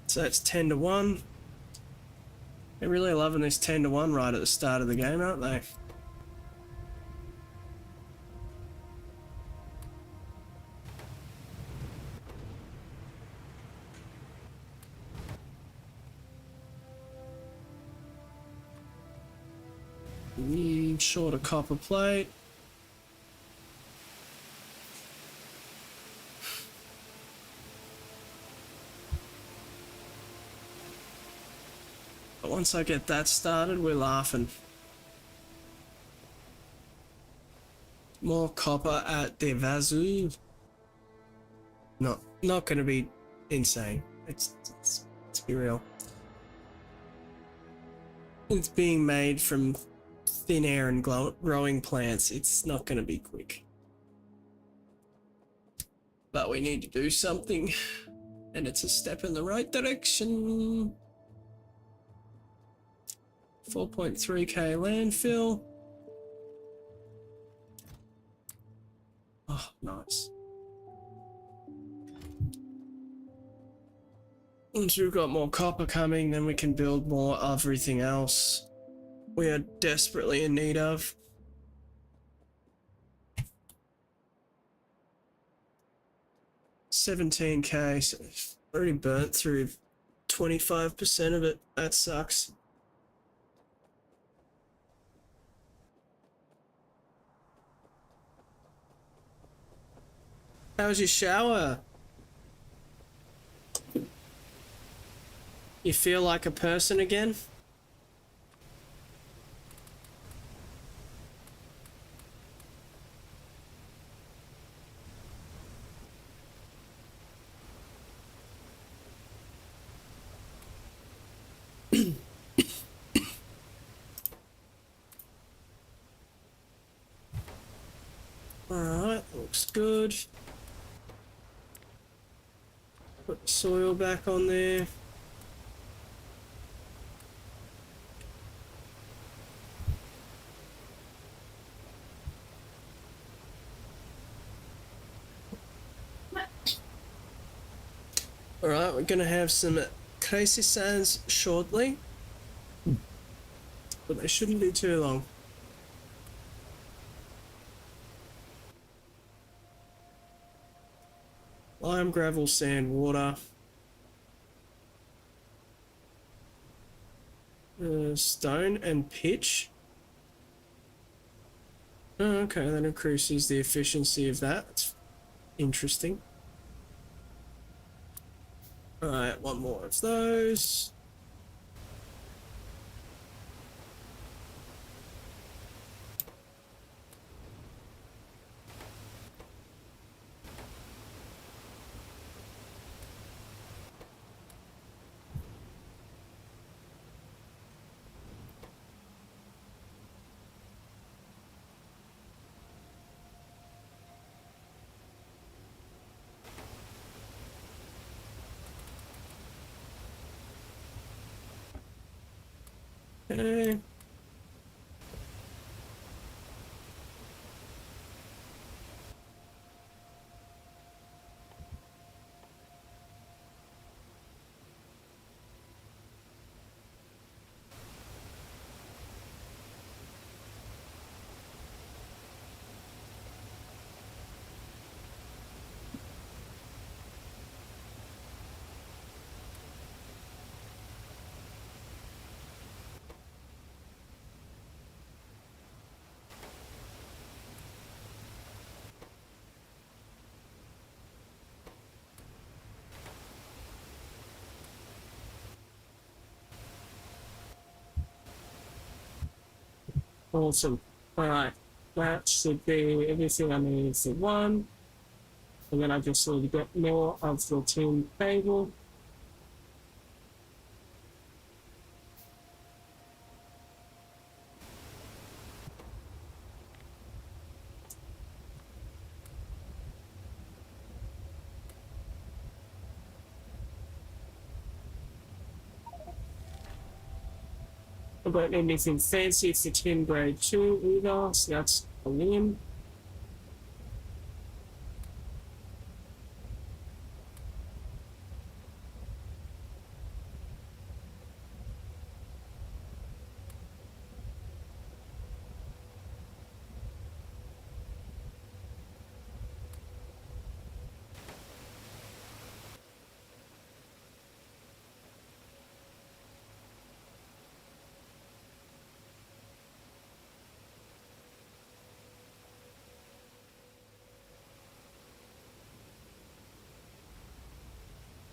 Speaker 1: So that's 10 to 1. They're really loving this 10 to 1 right at the start of the game, aren't they? Short a copper plate. But once I get that started, we're laughing. More copper at the Vazu. Not going to be insane. Let's be real. It's being made from thin air and growing plants. It's not going to be quick. But we need to do something, and it's a step in the right direction. 4.3k landfill. Oh, nice. Once we've got more copper coming, then we can build more of everything else we are desperately in need of. $17k, so I've already burnt through 25% of it. That sucks. How was your shower? You feel like a person again? Alright, looks good. Put the soil back on there. Alright, we're gonna have some crazy sands shortly, but they shouldn't be too long. Lime, gravel, sand, water. Stone and pitch. Oh, okay, that increases the efficiency of that. That's interesting. Alright, one more of those. Okay. Awesome. Alright, that should be everything I need for one. And then I just need to get more of the tin cable. I don't need anything fancy for tin grade 2 either, so that's a win.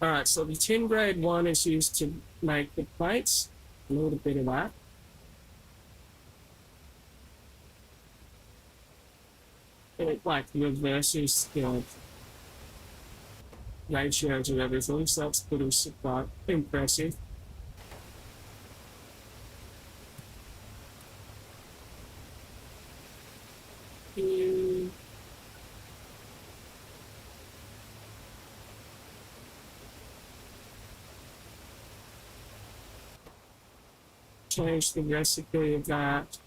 Speaker 1: Alright, so the tin grade 1 is used to make the plates. A little bit of that. It like reverses the ratios and everything, so that's pretty quite impressive. Change the recipe of that.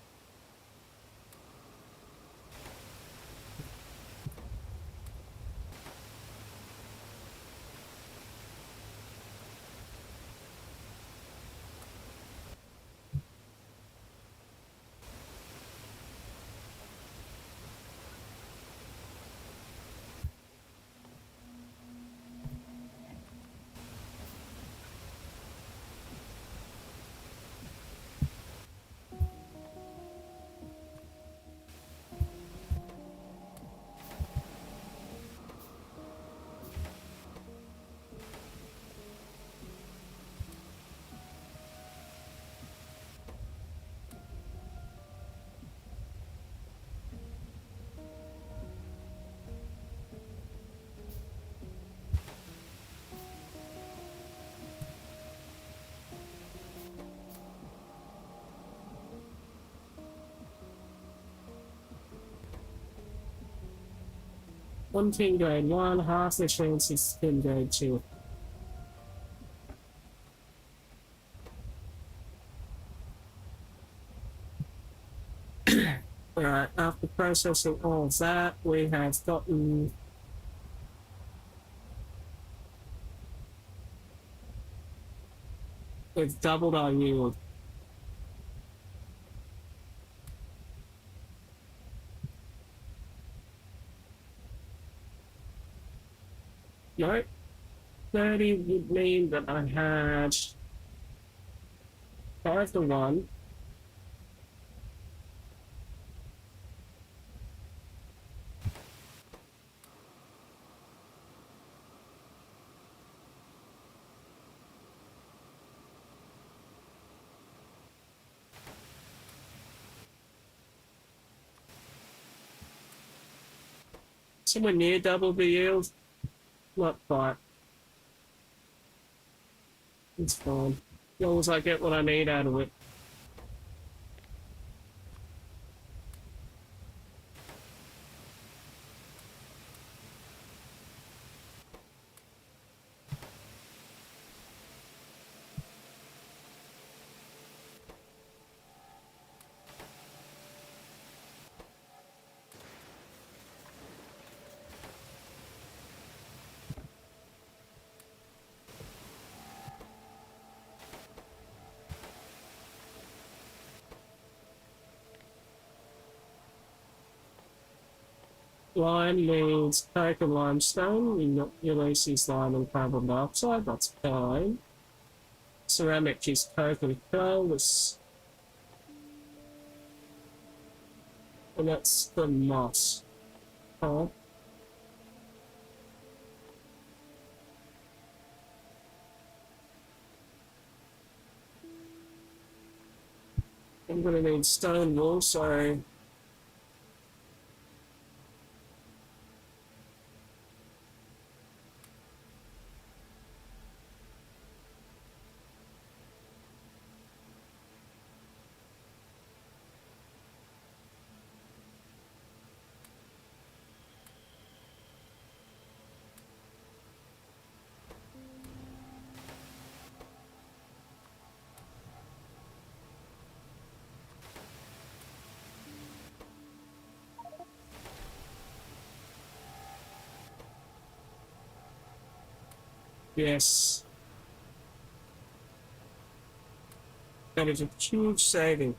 Speaker 1: One tin grade 1, half the chance is tin grade 2. Alright, after processing all of that, we have gotten we've doubled our yield. No, 30 would mean that I had 5 to 1. Somewhere near double the yield. Not quite. It's fine. As long as I get what I need out of it. Lime needs coke and limestone. Ulysses lime and carbon dioxide, that's fine. Ceramic is coke and coal, and that's the moss. Oh. I'm going to need stone wool, so yes, that is a huge saving.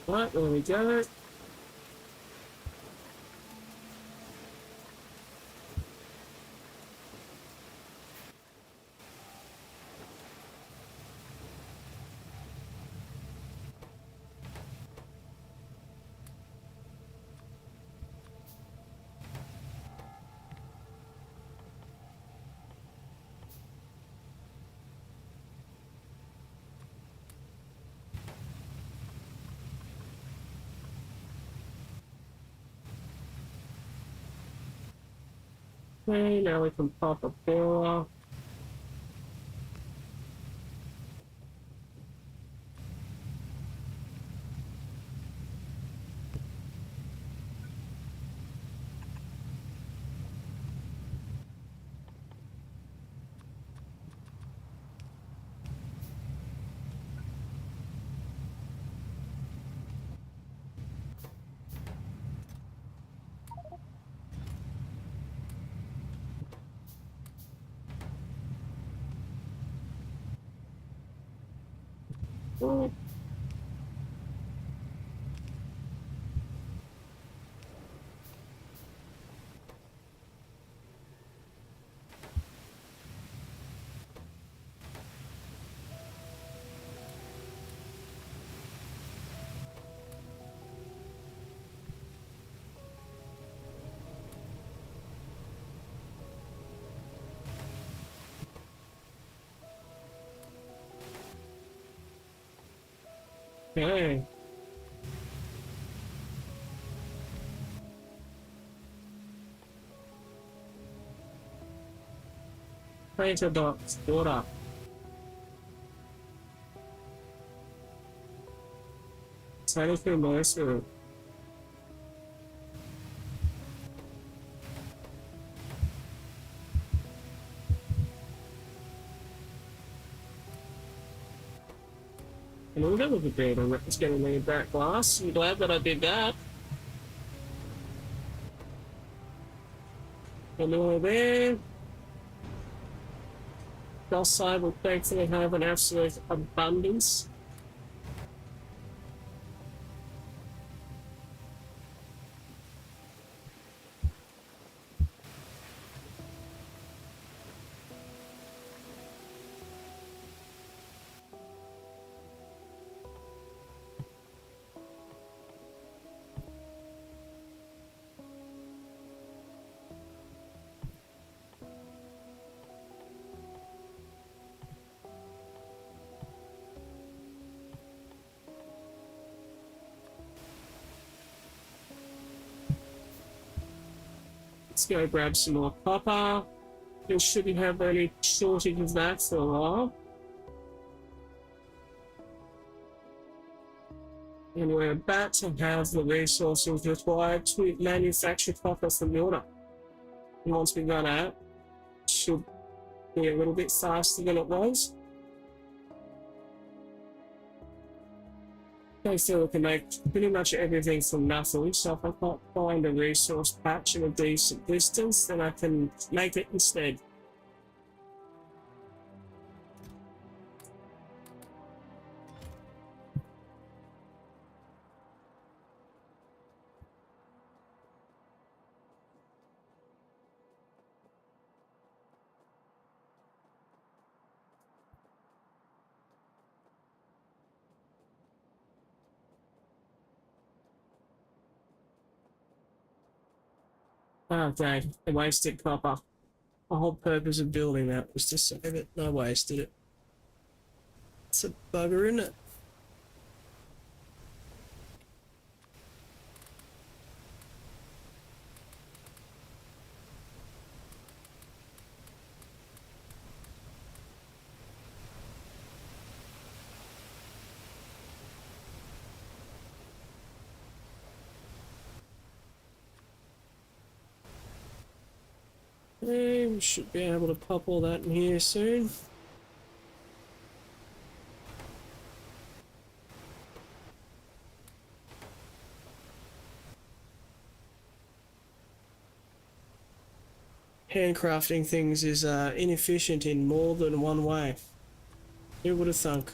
Speaker 1: Right, there we go. Okay, now we can pop a boiler. Oh, okay. Crater box, water. Sanitary moisture. A little bit of a bit, and it's going to need that glass. I'm glad that I did that. Vanilla there. Gulf side will thankfully have an absolute abundance. Let's go grab some more copper. We shouldn't have any shortage of that for a while. And we're about to have the resources required to manufacture copper from water. And once we run out, it should be a little bit faster than it was. I feel we can make pretty much everything from nothing, so if I can't find a resource patch in a decent distance, then I can make it instead. Okay, I wasted copper. The whole purpose of building that was to save it, and I wasted it. It's a bugger, isn't it? Okay, we should be able to pop all that in here soon. Handcrafting things is inefficient in more than one way. Who would have thunk?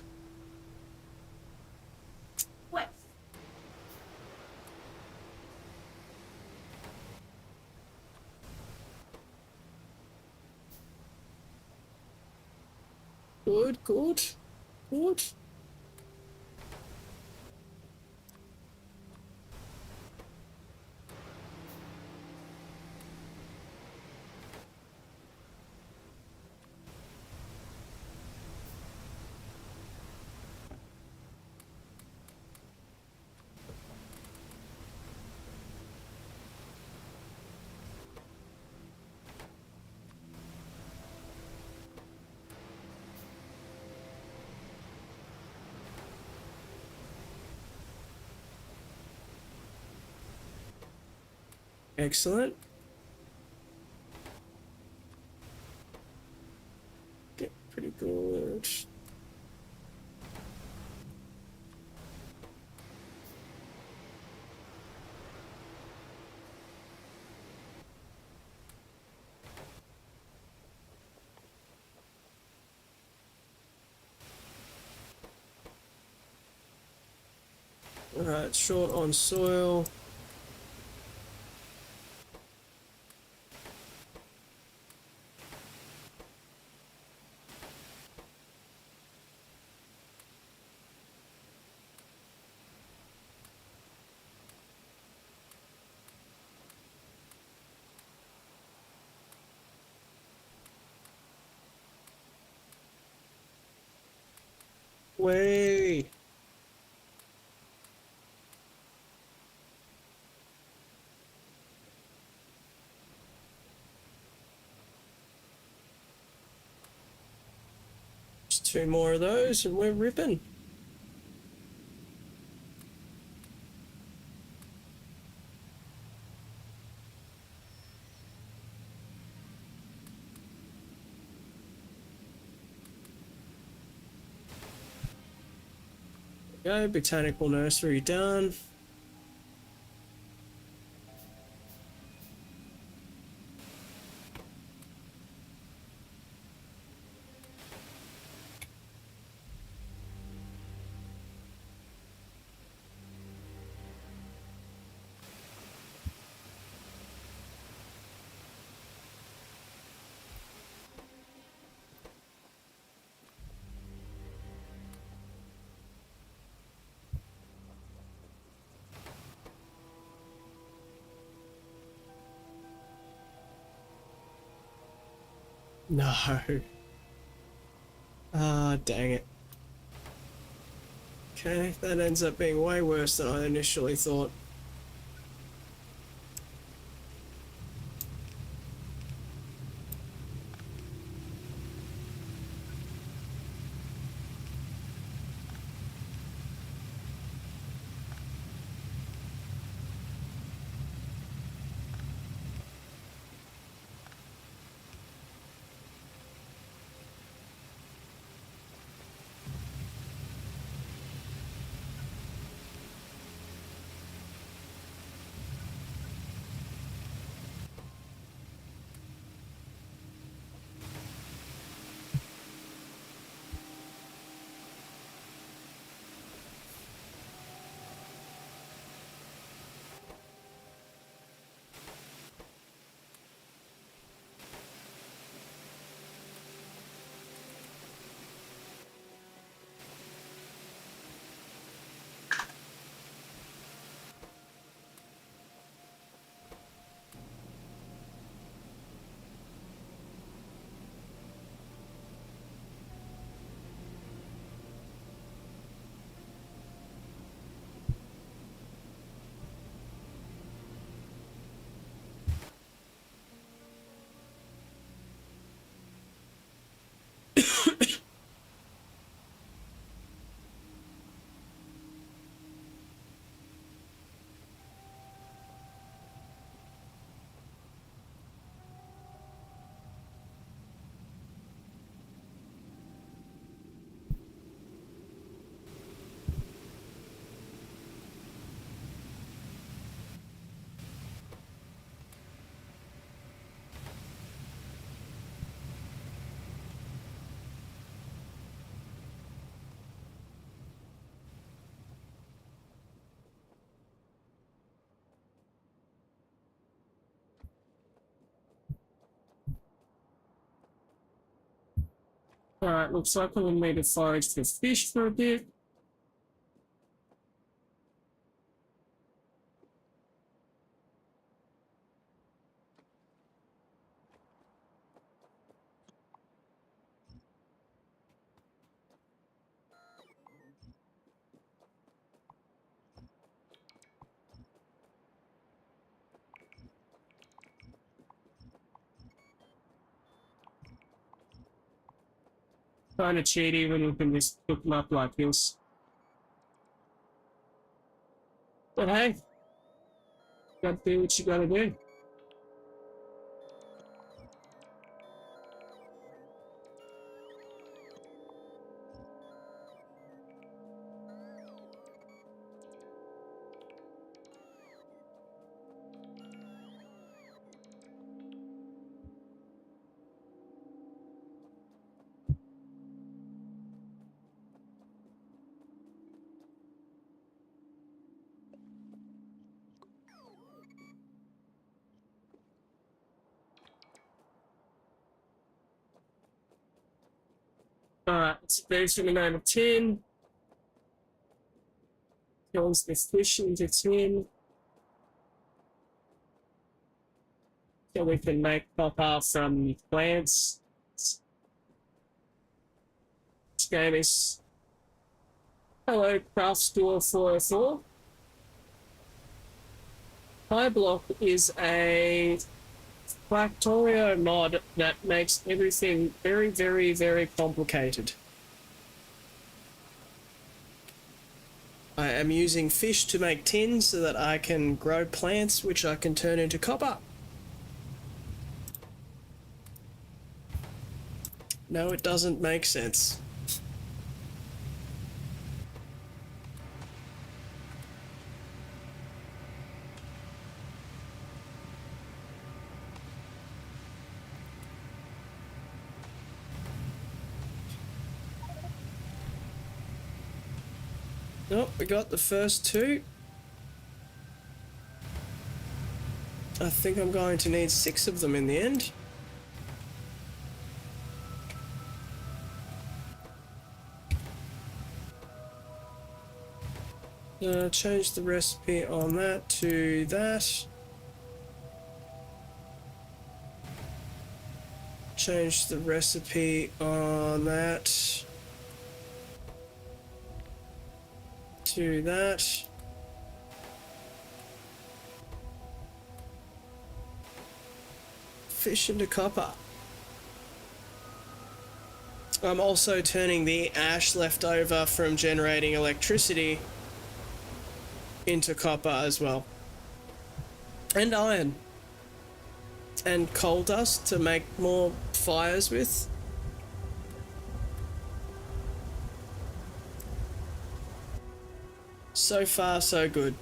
Speaker 2: What?
Speaker 1: Good, good, good. Excellent. Get pretty good. Alright, short on soil. Way. Just 2 more of those and we're ripping. Go, botanical nursery done. No. Ah, dang it. Okay, that ends up being way worse than I initially thought. Alright, looks like I'm gonna need to forage for fish for a bit. Kind of cheaty when you can just pick them up like this. But hey, gotta do what you gotta do. Alright, it's there's the name of 10. Turns the fish into 10. So we can make copper from plants. This game is hello craft store 404. Pyblock is a Factorio mod that makes everything very, very, very complicated. I am using fish to make tin so that I can grow plants which I can turn into copper. No, it doesn't make sense. Nope, we got the first two. I think I'm going to need 6 of them in the end. Change the recipe on that to that. Change the recipe on that to that. Fish into copper. I'm also turning the ash left over from generating electricity into copper as well. And iron. And coal dust to make more fires with. So far, so good.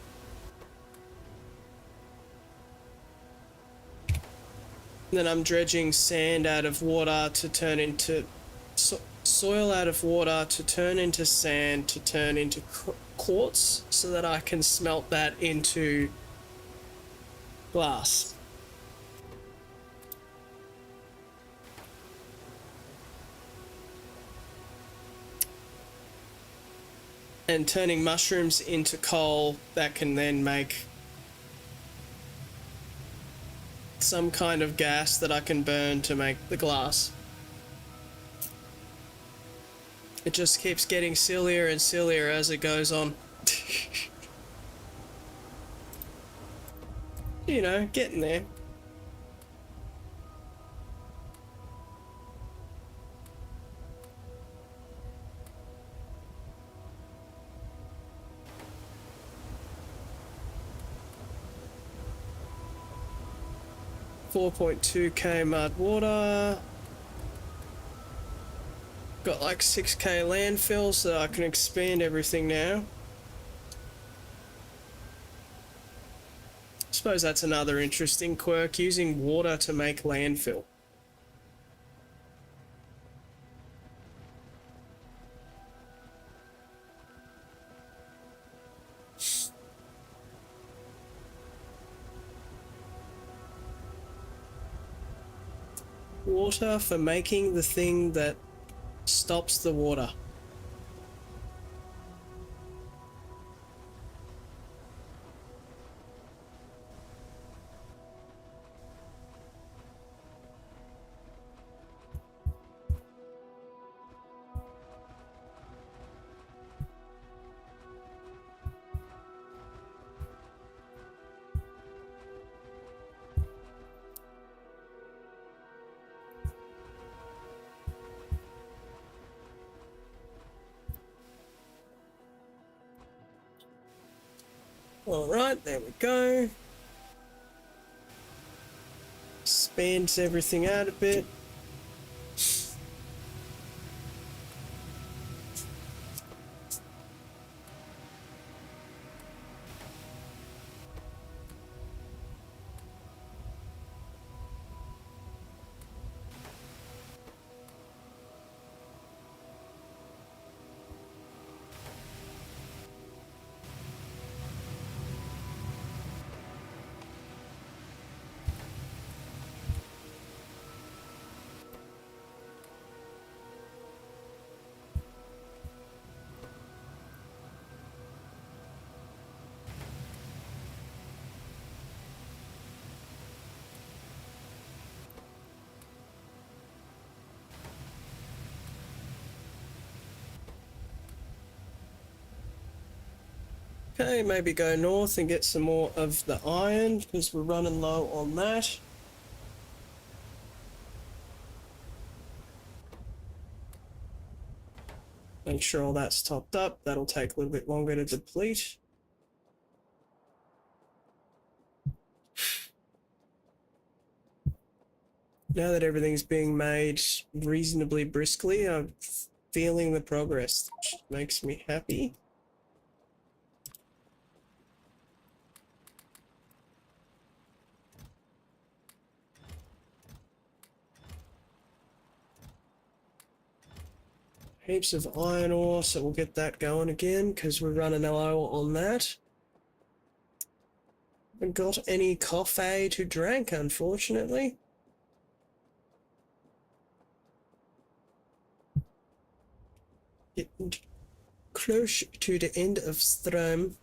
Speaker 1: Then I'm dredging sand out of water to turn into soil out of water to turn into sand to turn into quartz so that I can smelt that into glass. And turning mushrooms into coal that can then make some kind of gas that I can burn to make the glass. It just keeps getting sillier and sillier as it goes on. You know, getting there. $4.2k mud water. Got like 6k landfill, so I can expand everything now. I suppose that's another interesting quirk, using water to make landfill. Water for making the thing that stops the water. All right, there we go. Expands everything out a bit. Okay, maybe go north and get some more of the iron because we're running low on that. Make sure all that's topped up. That'll take a little bit longer to deplete. Now that everything's being made reasonably briskly, I'm feeling the progress, which makes me happy. Heaps of iron ore, so we'll get that going again because we're running low on that. Haven't got any coffee to drink, unfortunately. Getting close to the end of stream.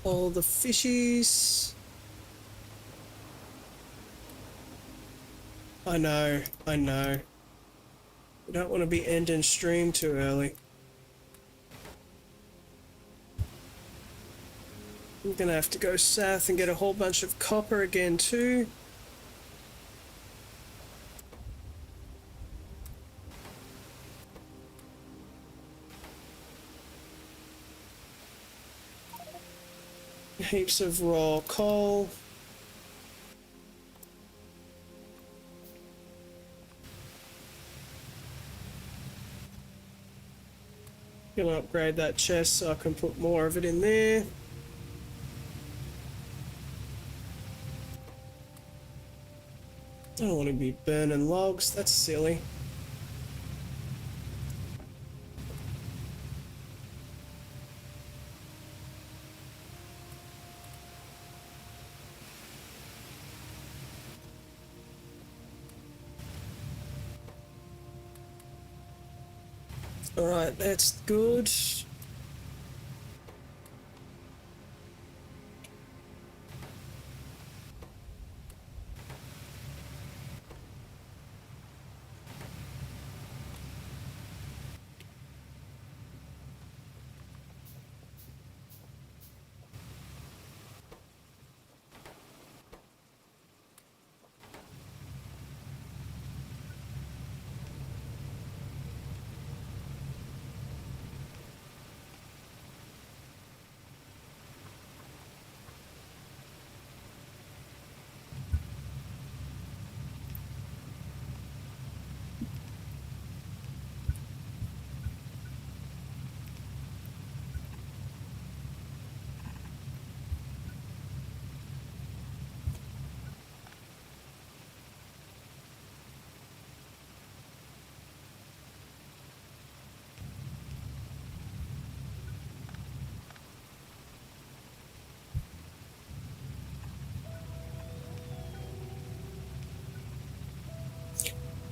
Speaker 1: All the fishies. I know. We don't want to be ending stream too early. I'm gonna have to go south and get a whole bunch of copper again too. Heaps of raw coal. Gonna upgrade that chest so I can put more of it in there. I don't want to be burning logs, that's silly. Alright, that's good.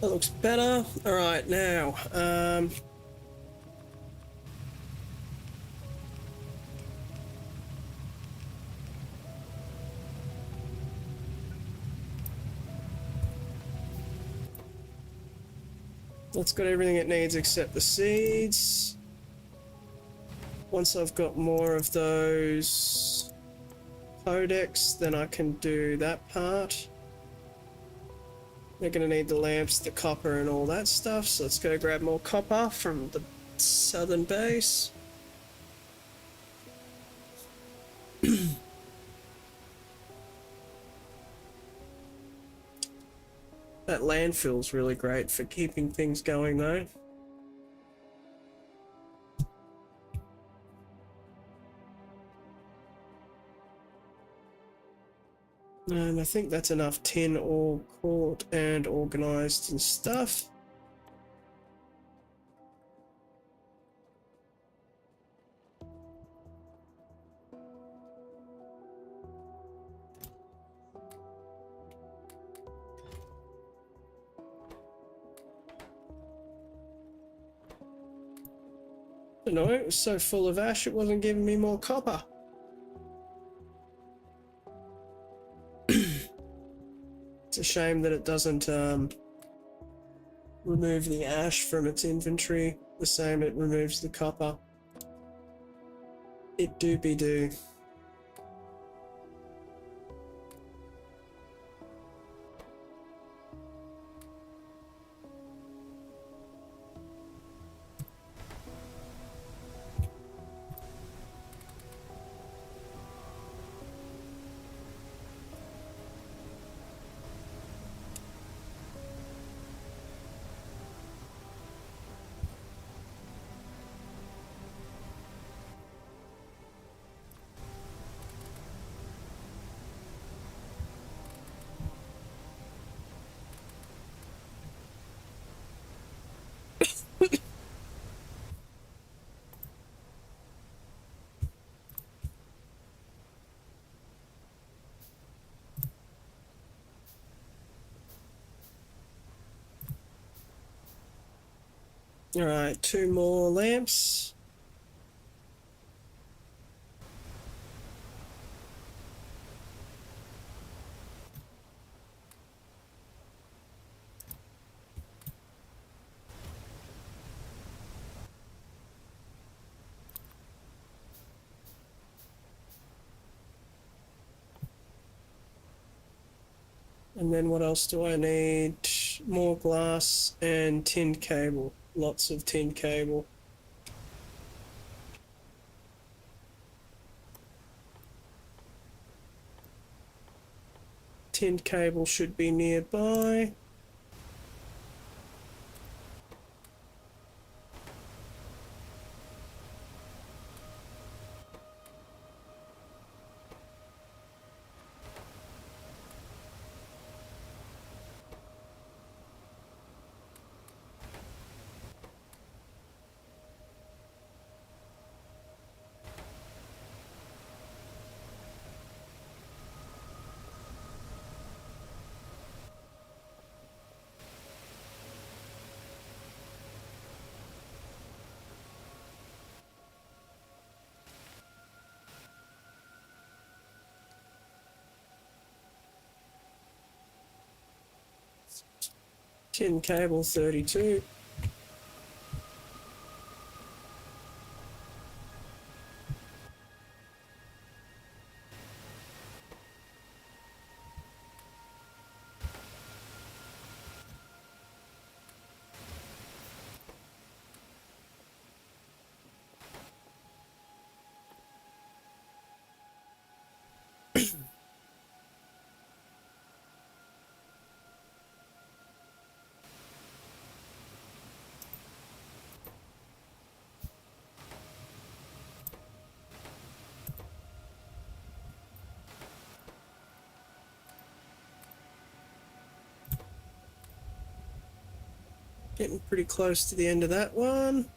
Speaker 1: That looks better. All right, now, that's got everything it needs except the seeds. Once I've got more of those codex, then I can do that part. They're going to need the lamps, the copper, and all that stuff, so let's go grab more copper from the southern base. That landfill's really great for keeping things going, though. And I think that's enough tin all caught and organised and stuff. No, it was so full of ash it wasn't giving me more copper. It's a shame that it doesn't remove the ash from its inventory the same it removes the copper. It doobie doo. Alright, 2 more lamps. And then what else do I need? More glass and tinned cable. Lots of tinned cable. Tinned cable should be nearby. Tin cable 32. Getting pretty close to the end of that one.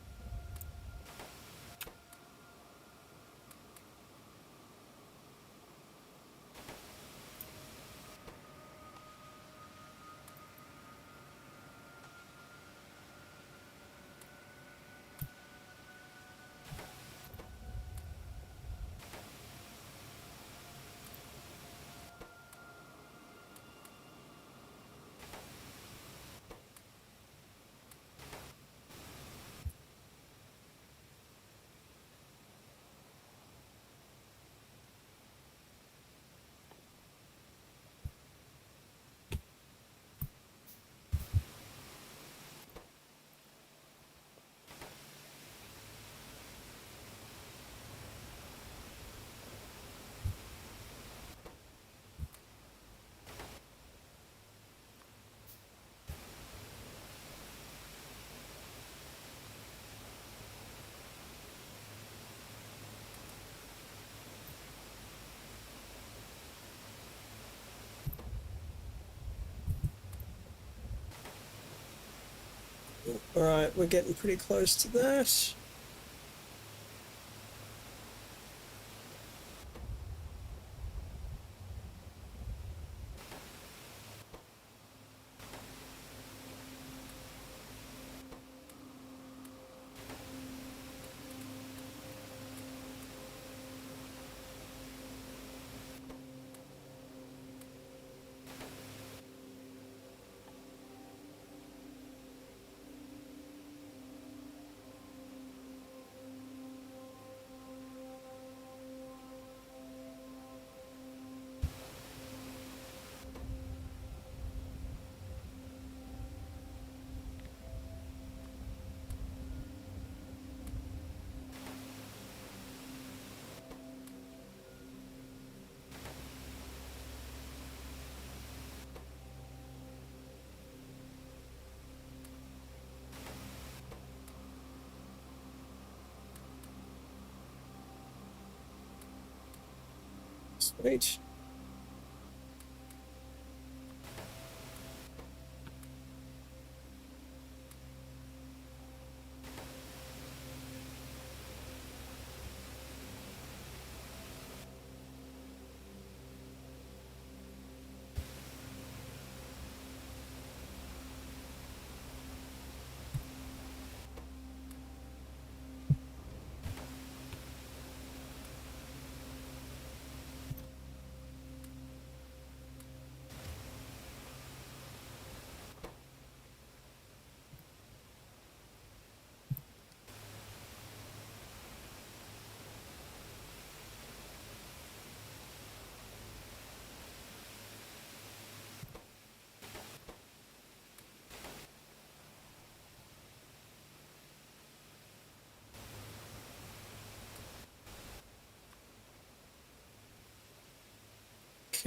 Speaker 1: Alright, we're getting pretty close to that. Sweet.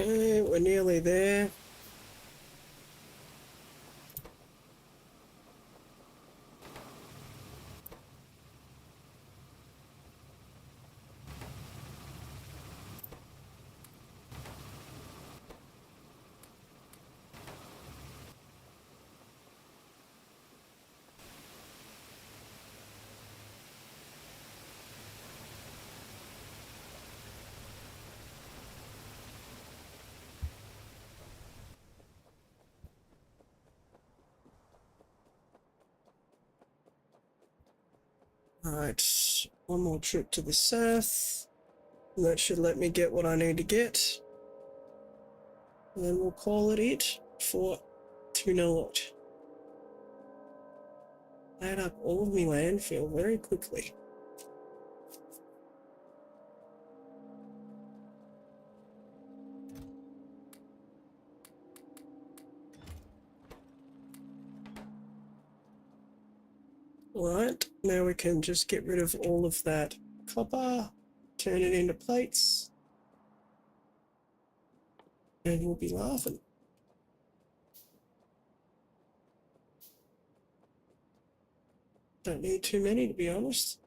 Speaker 1: Okay, we're nearly there. Alright, one more trip to the south. And that should let me get what I need to get. And then we'll call it for tuna lot. Add up all of my landfill very quickly. Alright, now we can just get rid of all of that copper, turn it into plates, and we'll be laughing. Don't need too many, to be honest.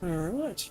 Speaker 1: All right.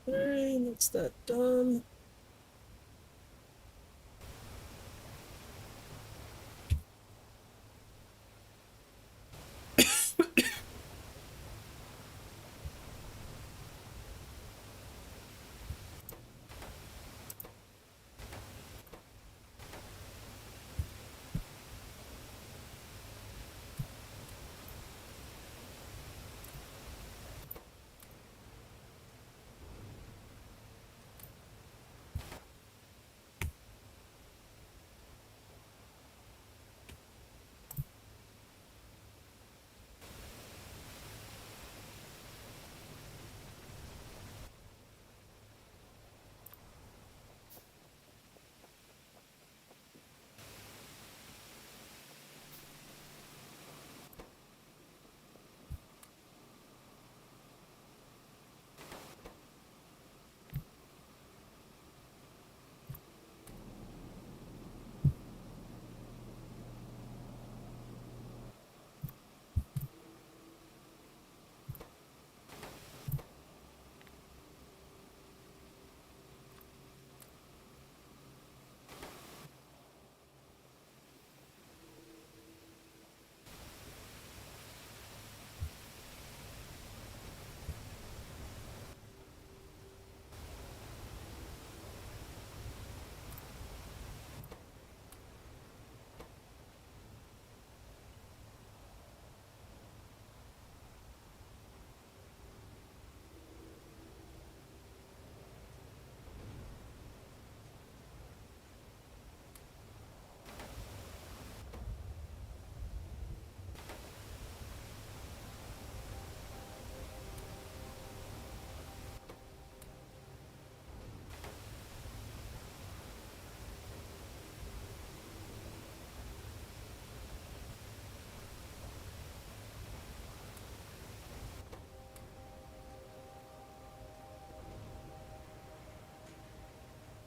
Speaker 1: Okay, that's that done.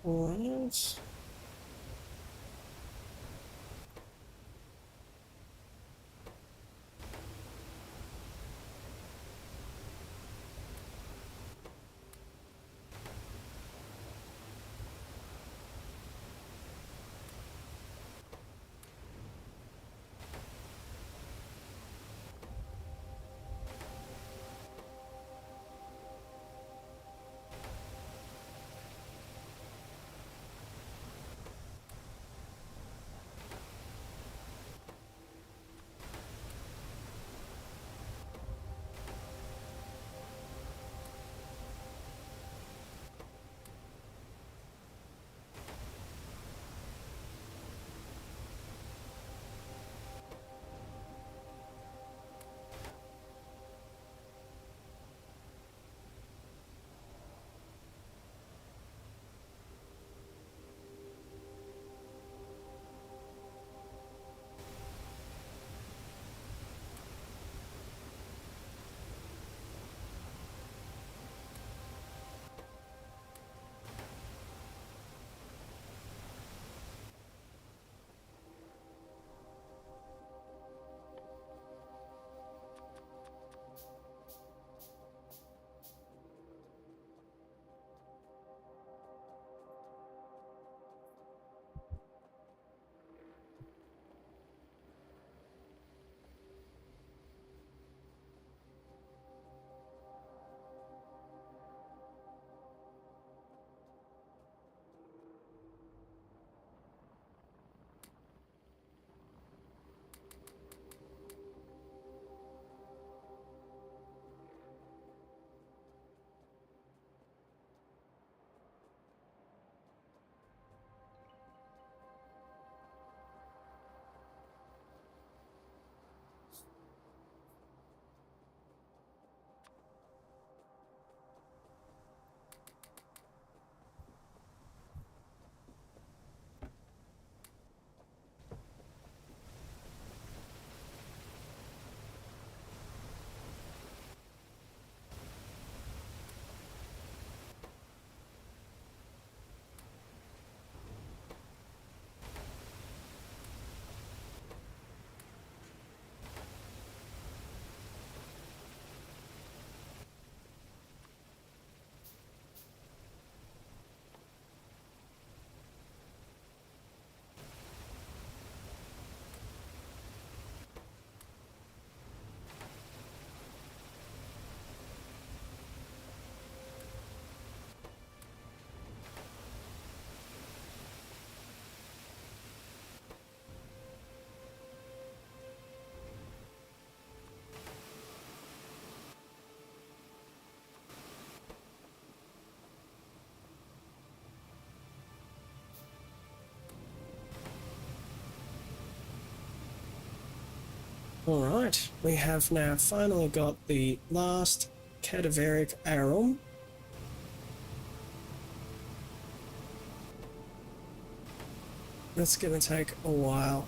Speaker 1: All right. All right, we have now finally got the last cadaveric arum. That's going to take a while.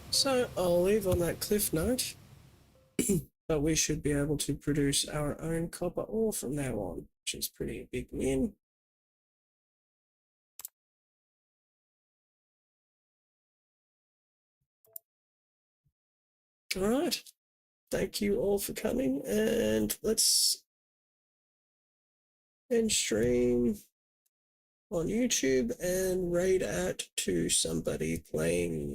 Speaker 1: So I'll leave on that cliff note, but we should be able to produce our own copper ore from now on, which is pretty big win. All right. Thank you all for coming, and let's end stream on YouTube and raid out to somebody playing